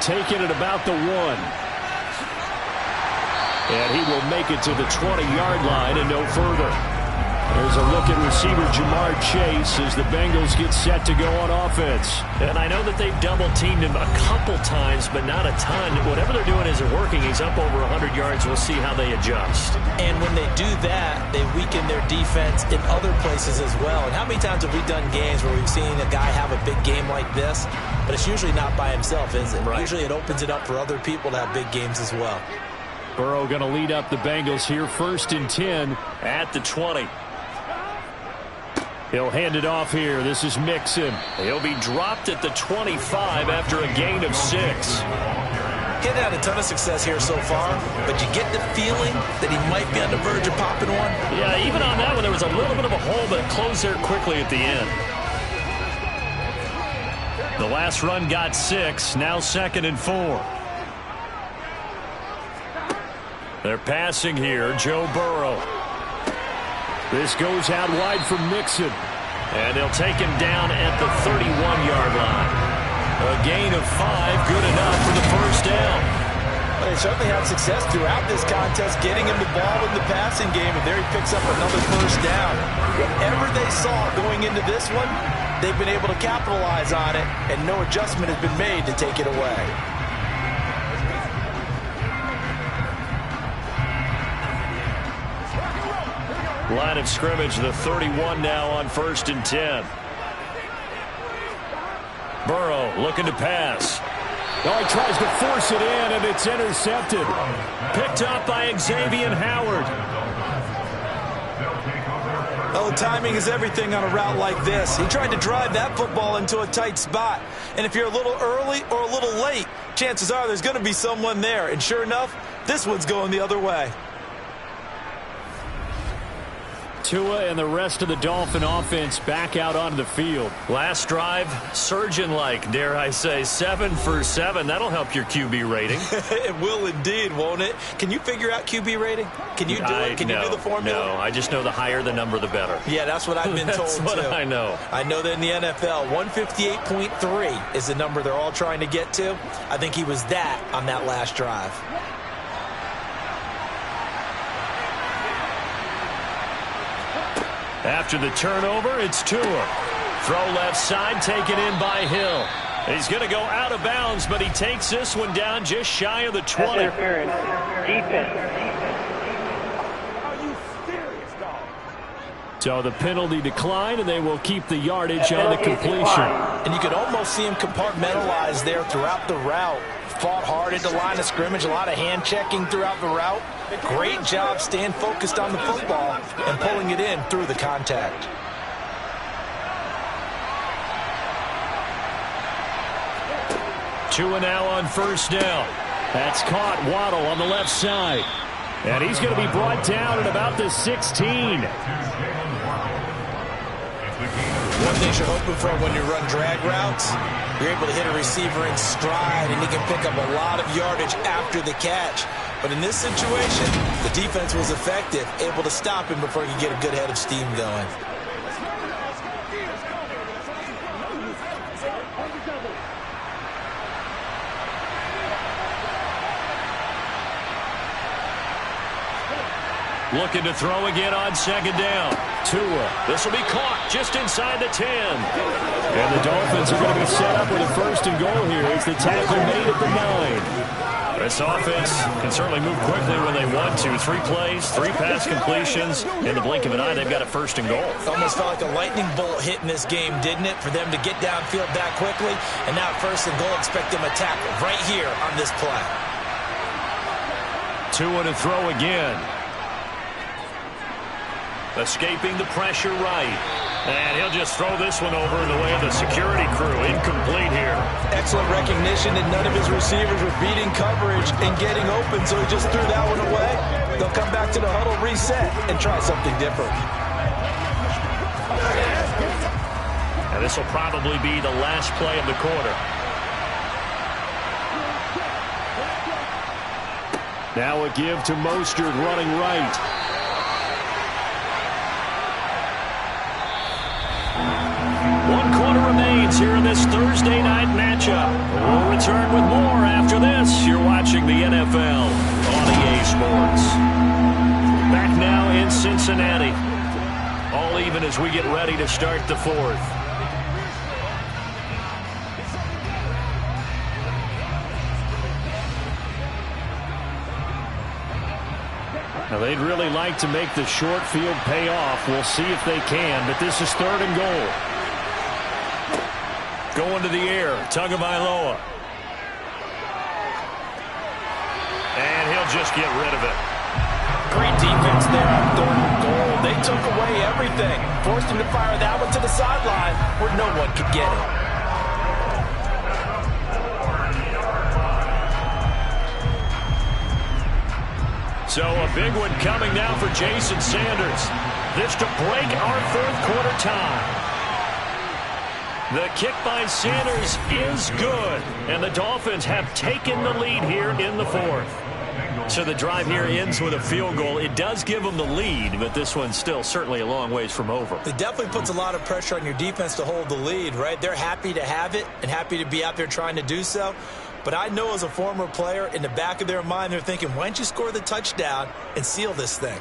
Speaker 7: Taking it about the 1. And he will make it to the 20-yard line and no further. There's a look at receiver Jamar Chase as the Bengals get set to go on offense.
Speaker 2: And I know that they've double-teamed him a couple times, but not a ton. Whatever they're doing isn't working. He's up over 100 yards. We'll see how they adjust.
Speaker 3: And when they do that, they weaken their defense in other places as well. And how many times have we done games where we've seen a guy have a big game like this, but it's usually not by himself, is it?
Speaker 2: Right.
Speaker 3: Usually it opens it up for other people to have big games as well.
Speaker 7: Burrow going to lead up the Bengals here, 1st and 10
Speaker 2: at the 20.
Speaker 7: He'll hand it off here. This is Mixon.
Speaker 2: He'll be dropped at the 25 after a gain of 6.
Speaker 3: He's had a ton of success here so far, but you get the feeling that he might be on the verge of popping one.
Speaker 2: Yeah, even on that one, there was a little bit of a hole, but it closed there quickly at the end. The last run got 6, now 2nd and 4. They're passing here, Joe Burrow.
Speaker 7: This goes out wide for Mixon.
Speaker 2: And they'll take him down at the 31-yard line. A gain of 5, good enough for the first down.
Speaker 3: Well, they certainly had success throughout this contest, getting him the ball in the passing game, and there he picks up another first down. Whatever they saw going into this one, they've been able to capitalize on it, and no adjustment has been made to take it away.
Speaker 2: Line of scrimmage, the 31 now on 1st and 10. Burrow looking to pass.
Speaker 7: Oh, he tries to force it in, and it's intercepted.
Speaker 2: Picked up by Xavier Howard.
Speaker 3: Oh, timing is everything on a route like this. He tried to drive that football into a tight spot. And if you're a little early or a little late, chances are there's going to be someone there. And sure enough, this one's going the other way.
Speaker 7: Tua and the rest of the Dolphin offense back out onto the field.
Speaker 2: Last drive, surgeon-like, dare I say, 7 for 7. That'll help your QB rating.
Speaker 3: It will indeed, won't it? Can you figure out QB rating? Can you do it? Can you do the formula?
Speaker 2: No, I just know the higher the number, the better.
Speaker 3: Yeah, that's what I've been told,
Speaker 2: That's what
Speaker 3: too.
Speaker 2: I know.
Speaker 3: I know that in the NFL, 158.3 is the number they're all trying to get to. I think he was that on that last drive.
Speaker 2: After the turnover, it's Tua. Throw left side, taken in by Hill. He's going to go out of bounds, but he takes this one down just shy of the 20.
Speaker 6: Interference. Defense.
Speaker 7: So the penalty declined, and they will keep the yardage on the completion.
Speaker 3: And you could almost see him compartmentalize there throughout the route. Fought hard at the line of scrimmage, a lot of hand checking throughout the route. Great job staying focused on the football and pulling it in through the contact.
Speaker 2: Tua now on 1st down.
Speaker 7: That's caught. Waddle on the left side. And he's going to be brought down at about the 16.
Speaker 3: One thing you're hoping for when you run drag routes, you're able to hit a receiver in stride, and he can pick up a lot of yardage after the catch. But in this situation, the defense was effective, able to stop him before he could get a good head of steam going.
Speaker 2: Looking to throw again on second down. Tua. This will be caught just inside the 10. And the Dolphins are going to be set up with a first and goal here as the tackle made at the 9. This offense can certainly move quickly when they want to. 3 plays, 3 pass completions. In the blink of an eye, they've got a first and goal.
Speaker 3: Almost felt like a lightning bolt hit in this game, didn't it? For them to get downfield that quickly. And now first and goal, expect them to tackle right here on this play.
Speaker 2: Tua to throw again. Escaping the pressure right. And he'll just throw this one over in the way of the security crew. Incomplete here.
Speaker 3: Excellent recognition that none of his receivers were beating coverage and getting open, so he just threw that one away. They'll come back to the huddle, reset, and try something different.
Speaker 2: And this will probably be the last play of the quarter. Now a give to Mostert running right. One quarter remains here in this Thursday night matchup. We'll return with more after this. You're watching the NFL on EA Sports. Back now in Cincinnati. All even as we get ready to start the 4th. Now they'd really like to make the short field pay off. We'll see if they can, but this is 3rd and goal. Going to the air, Tagovailoa. And he'll just get rid of it.
Speaker 3: Great defense there on 3rd and goal. They took away everything. Forced him to fire that one to the sideline where no one could get it.
Speaker 2: So a big one coming now for Jason Sanders. This to break our 4th quarter tie. The kick by Sanders is good. And the Dolphins have taken the lead here in the 4th. So the drive here ends with a field goal. It does give them the lead, but this one's still certainly a long ways from over.
Speaker 3: It definitely puts a lot of pressure on your defense to hold the lead, right? They're happy to have it and happy to be out there trying to do so. But I know as a former player, in the back of their mind, they're thinking, why don't you score the touchdown and seal this thing?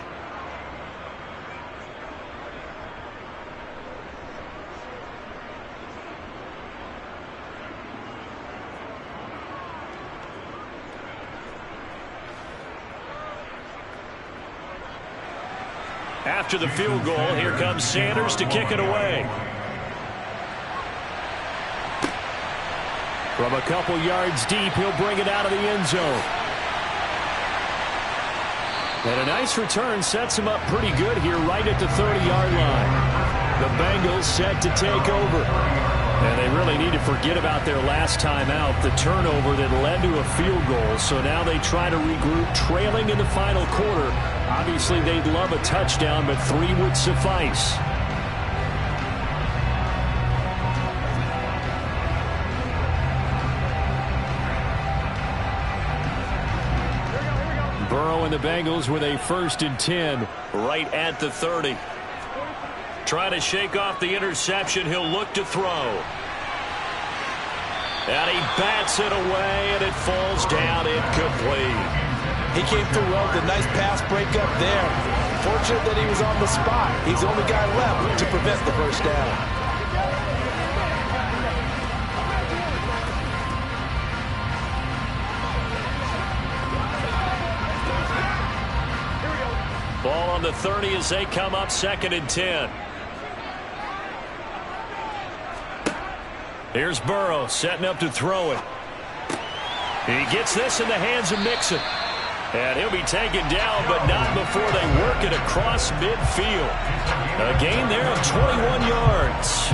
Speaker 2: After the field goal, here comes Sanders to kick it away. From a couple yards deep, he'll bring it out of the end zone. And a nice return sets him up pretty good here right at the 30-yard line. The Bengals set to take over. And they really need to forget about their last time out, the turnover that led to a field goal. So now they try to regroup, trailing in the final quarter. Obviously, they'd love a touchdown, but 3 would suffice. Burrow and the Bengals with a 1st and 10 right at the 30. Trying to shake off the interception. He'll look to throw. And he bats it away, and it falls down incomplete.
Speaker 3: He came through well with a nice pass breakup there. Fortunate that he was on the spot. He's the only guy left to prevent the first down.
Speaker 2: Ball on the 30 as they come up 2nd and 10. Here's Burrow setting up to throw it. He gets this in the hands of Mixon. And he'll be taken down, but not before they work it across midfield. A gain there of 21 yards.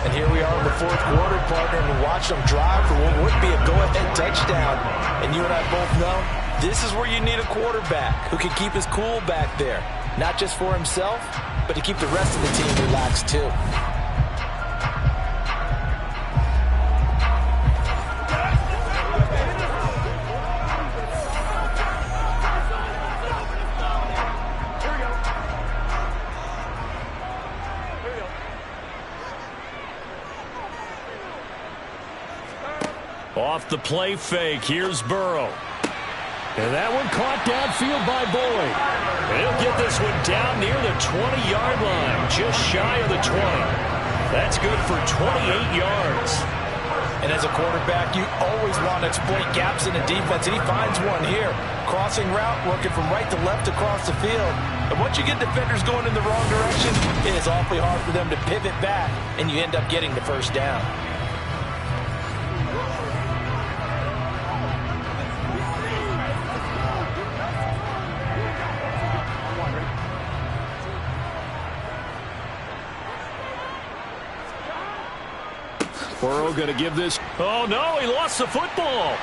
Speaker 3: And here we are in the 4th quarter, partner, and watch them drive for what would be a go-ahead touchdown. And you and I both know this is where you need a quarterback who can keep his cool back there. not just for himself, but to keep the rest of the team relaxed too.
Speaker 2: Off the play fake, here's Burrow. And that one caught downfield by Boyd. And he'll get this one down near the 20-yard line, just shy of the 20. That's good for 28 yards.
Speaker 3: And as a quarterback, you always want to exploit gaps in the defense, and he finds one here. Crossing route, working from right to left across the field. And once you get defenders going in the wrong direction, it is awfully hard for them to pivot back, and you end up getting the first down.
Speaker 2: Burrow going to give this. Oh, no, he lost the football.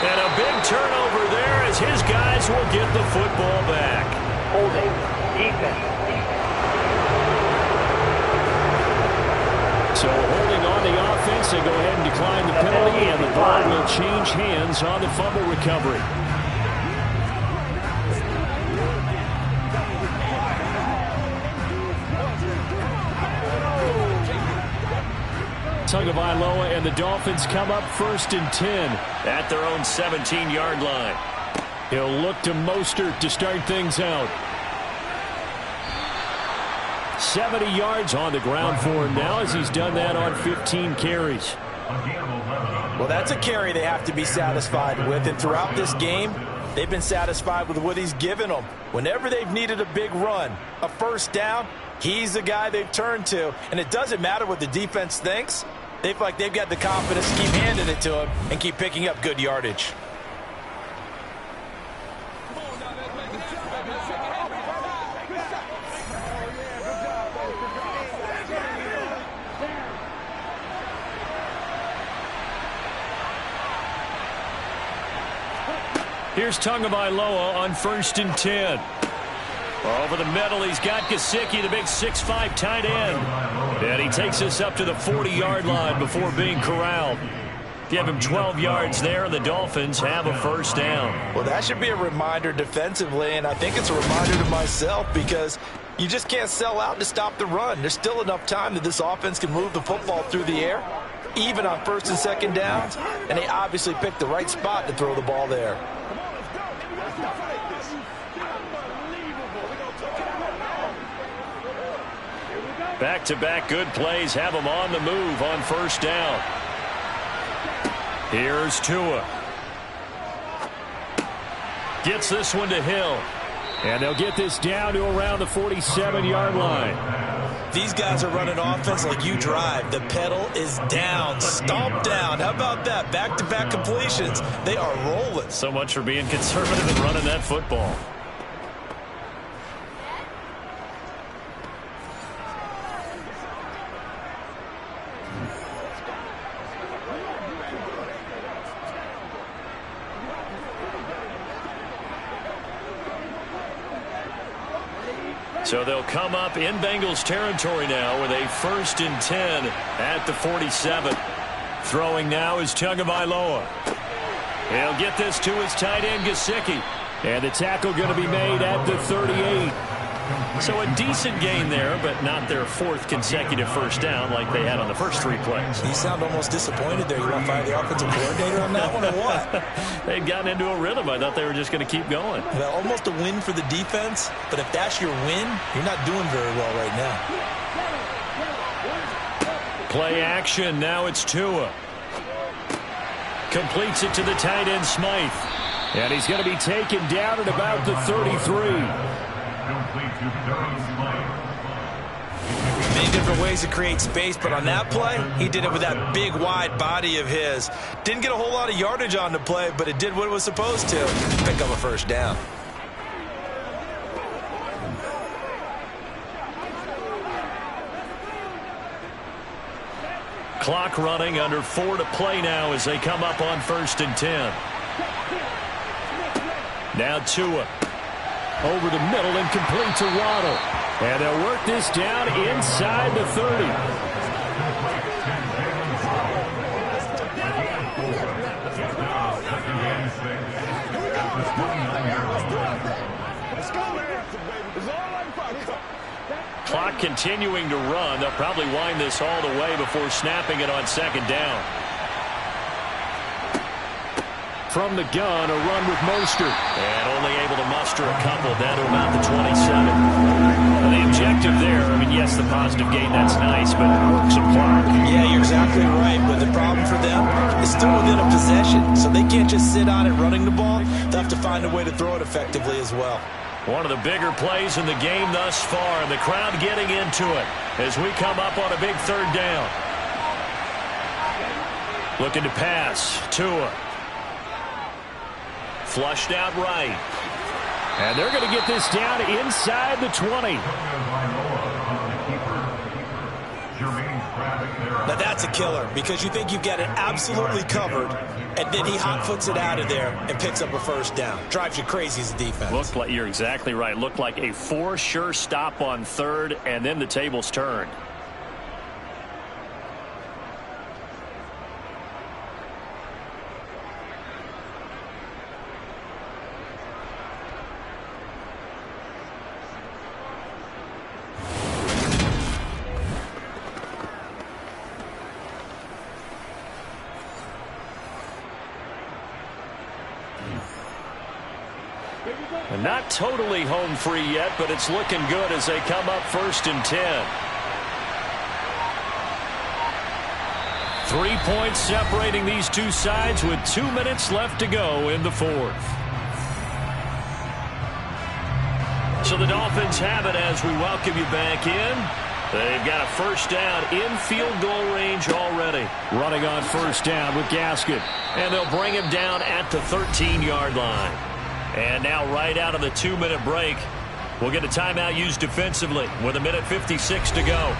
Speaker 2: And a big turnover there as his guys will get the football back.
Speaker 6: Holding. Defense.
Speaker 2: So holding on the offense, they go ahead and decline the penalty, and the ball will change hands on the fumble recovery. Tagovailoa and the Dolphins come up 1st and 10 at their own 17-yard line. He'll look to Mostert to start things out. 70 yards on the ground for him now as he's done that on 15 carries.
Speaker 3: Well, that's a carry they have to be satisfied with, and throughout this game, they've been satisfied with what he's given them. Whenever they've needed a big run, a first down, he's the guy they've turned to, and it doesn't matter what the defense thinks. They feel like they've got the confidence to keep handing it to him and keep picking up good yardage.
Speaker 2: Here's Tagovailoa on 1st and 10. Over the middle, he's got Gesicki, the big 6'5" tight end. And he takes us up to the 40-yard line before being corralled. Give him 12 yards there, and the Dolphins have a first down.
Speaker 3: Well, that should be a reminder defensively, and I think it's a reminder to myself because you just can't sell out to stop the run. There's still enough time that this offense can move the football through the air, even on 1st and 2nd downs, and they obviously picked the right spot to throw the ball there.
Speaker 2: Back-to-back good plays have them on the move on 1st down. Here's Tua. Gets this one to Hill. And they'll get this down to around the 47-yard line.
Speaker 3: These guys are running offense like you drive. The pedal is down, stomp down. How about that? Back-to-back completions. They are rolling.
Speaker 2: So much for being conservative and running that football. So they'll come up in Bengals territory now with a 1st and 10 at the 47. Throwing now is Tagovailoa. He'll get this to his tight end Gesicki. And the tackle going to be made at the 38. So a decent gain there, but not their 4th consecutive first down like they had on the first 3 plays.
Speaker 3: You sound almost disappointed there. You want to fire the offensive coordinator on that one or what?
Speaker 2: They'd gotten into a rhythm. I thought they were just going to keep going.
Speaker 3: Well, almost a win for the defense, but if that's your win, you're not doing very well right now.
Speaker 2: Play action. Now it's Tua. Completes it to the tight end Smythe. And he's going to be taken down at about the 33.
Speaker 3: Many different ways to create space, but on that play, he did it with that big, wide body of his. Didn't get a whole lot of yardage on the play, but it did what it was supposed to. Pick up a first down.
Speaker 2: Clock running, under 4 to play now as they come up on 1st and 10. Now Tua.
Speaker 7: Over the middle and complete to Waddle. And they'll work this down inside the 30. Clock continuing to run. They'll probably wind this all the way before snapping it on second down. From the gun, a run with Mostert. And only able to muster a couple down to about the 27. Well, the objective there, I mean, yes, the positive gain, that's nice, but work some clock.
Speaker 3: Yeah, you're exactly right, but the problem for them is still within a possession, so they can't just sit on it running the ball. They'll have to find a way to throw it effectively as well.
Speaker 7: One of the bigger plays in the game thus far, and the crowd getting into it as we come up on a big third down. Looking to pass. Tua. Flushed out right. And they're going to get this down inside the 20.
Speaker 3: Now that's a killer because you think you've got it absolutely covered, and then he hot-foots it out of there and picks up a first down. Drives you crazy as a defense.
Speaker 7: Looked like, you're exactly right. Looked like a for sure stop on third, and then the tables turned. And not totally home free yet, but it's looking good as they come up 1st and 10. 3 points separating these two sides with 2 minutes left to go in the fourth. So the Dolphins have it as we welcome you back in. They've got a first down in field goal range already. Running on first down with Gaskin. And they'll bring him down at the 13-yard line. And now right out of the 2-minute break, we'll get a timeout used defensively with 1:56 to go.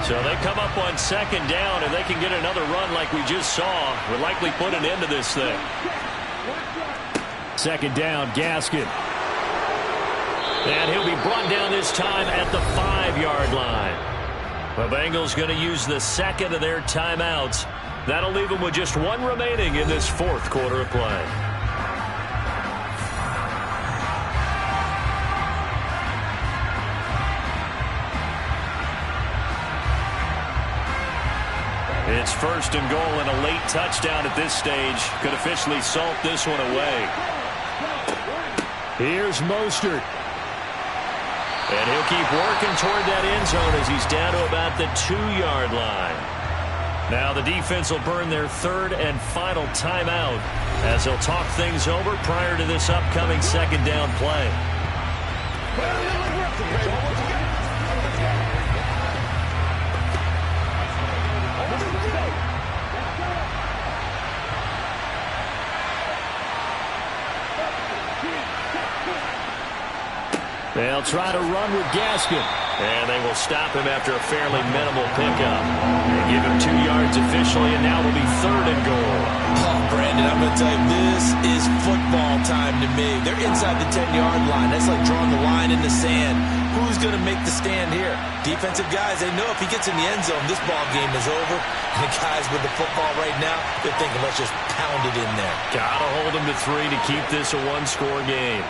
Speaker 7: So they come up on second down, and they can get another run like we just saw. Would likely put an end to this thing. Second down, Gaskin. And he'll be brought down this time at the 5-yard line. The Bengals going to use the second of their timeouts. That'll leave them with just one remaining in this fourth quarter of play. It's 1st and goal, and a late touchdown at this stage could officially salt this one away. Here's Mostert. And he'll keep working toward that end zone as he's down to about the 2-yard line. Now the defense will burn their third and final timeout as they'll talk things over prior to this upcoming second down play. They'll try to run with Gaskin. And they will stop him after a fairly minimal pickup. They give him 2 yards officially, and now it'll be 3rd and goal.
Speaker 3: Oh, Brandon, I'm going to tell you, this is football time to me. They're inside the 10-yard line. That's like drawing the line in the sand. Who's going to make the stand here? Defensive guys, they know if he gets in the end zone, this ball game is over. And the guys with the football right now, they're thinking, let's just pound it in there.
Speaker 7: Got to hold him to 3 to keep this a one-score game.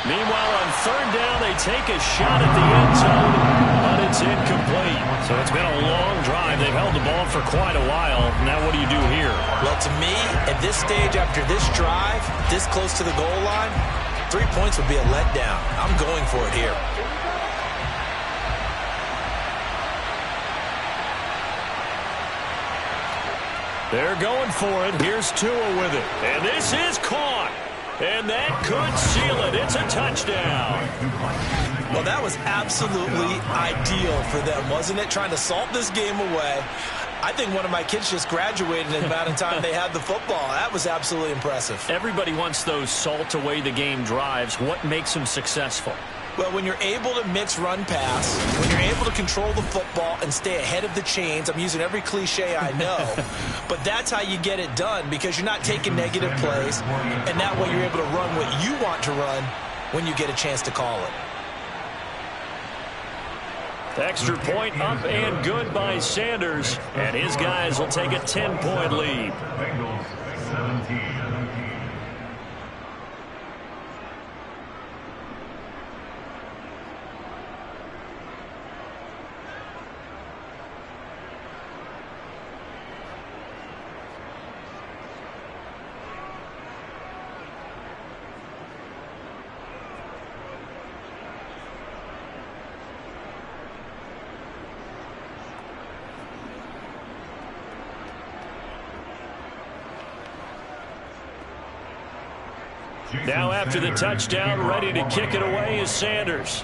Speaker 7: Meanwhile, on 3rd down, they take a shot at the end zone, but it's incomplete. So it's been a long drive. They've held the ball for quite a while. Now what do you do here?
Speaker 3: Well, to me, at this stage, after this drive, this close to the goal line, 3 points would be a letdown. I'm going for it here.
Speaker 7: They're going for it. Here's Tua with it. And this is caught. And that could seal it. It's a touchdown.
Speaker 3: Well, that was absolutely ideal for them, wasn't it? Trying to salt this game away. I think one of my kids just graduated in the amount of time they had the football. That was absolutely impressive.
Speaker 7: Everybody wants those salt away the game drives. What makes them successful?
Speaker 3: Well, when you're able to mix run-pass, when you're able to control the football and stay ahead of the chains, I'm using every cliche I know, but that's how you get it done because you're not taking negative plays, and that way you're able to run what you want to run when you get a chance to call it.
Speaker 2: Extra point up and good by Sanders, and his guys will take a 10-point lead.
Speaker 5: Bengals 17.
Speaker 2: Now after the touchdown, ready to kick it away is Sanders.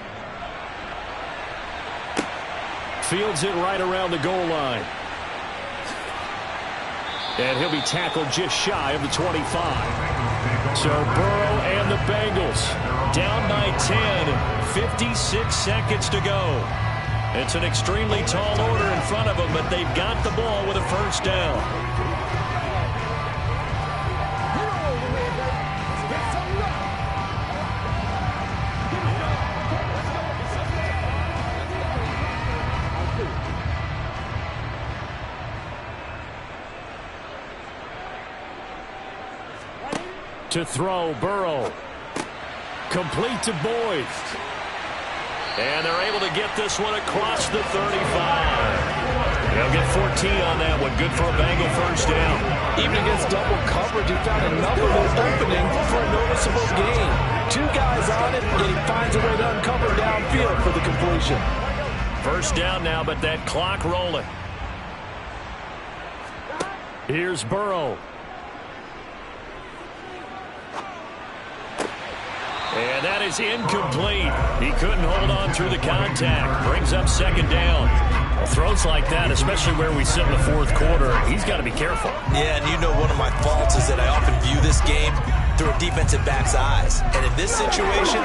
Speaker 2: Fields it right around the goal line. And he'll be tackled just shy of the 25. So Burrow and the Bengals down by 10, 56 seconds to go. It's an extremely tall order in front of them, but they've got the ball with a first down. To throw, Burrow. Complete to Boyd. And they're able to get this one across the 35. They'll get 14 on that one. Good for a Bengal first down.
Speaker 3: Even against double coverage, he found enough of an opening for a noticeable gain. Two guys on it, and he finds a way to uncover downfield for the completion.
Speaker 2: First down now, but that clock rolling. Here's Burrow. And that is incomplete. He couldn't hold on through the contact. Brings up second down. Well, throws like that, especially where we sit in the fourth quarter, he's got to be careful.
Speaker 3: Yeah, and you know one of my faults is that I often view this game through a defensive back's eyes. And in this situation,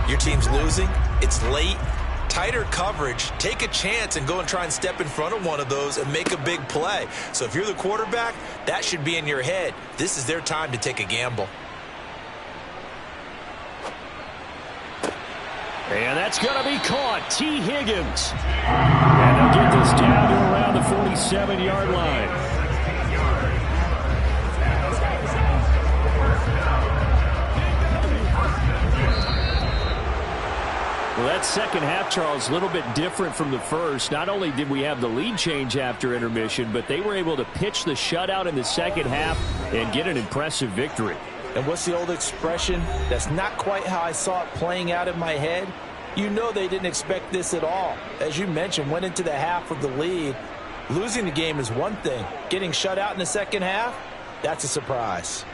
Speaker 3: your team's losing. It's late. Tighter coverage. Take a chance and go and try and step in front of one of those and make a big play. So if you're the quarterback, that should be in your head. This is their time to take a gamble.
Speaker 2: And that's going to be caught. T. Higgins. And they'll get this down to around the 47-yard line. Well, that second half, Charles, a little bit different from the first. Not only did we have the lead change after intermission, but they were able to pitch the shutout in the second half and get an impressive victory.
Speaker 3: And what's the old expression? That's not quite how I saw it playing out in my head. You know they didn't expect this at all. As you mentioned, went into the half with the lead. Losing the game is one thing. Getting shut out in the second half, that's a surprise.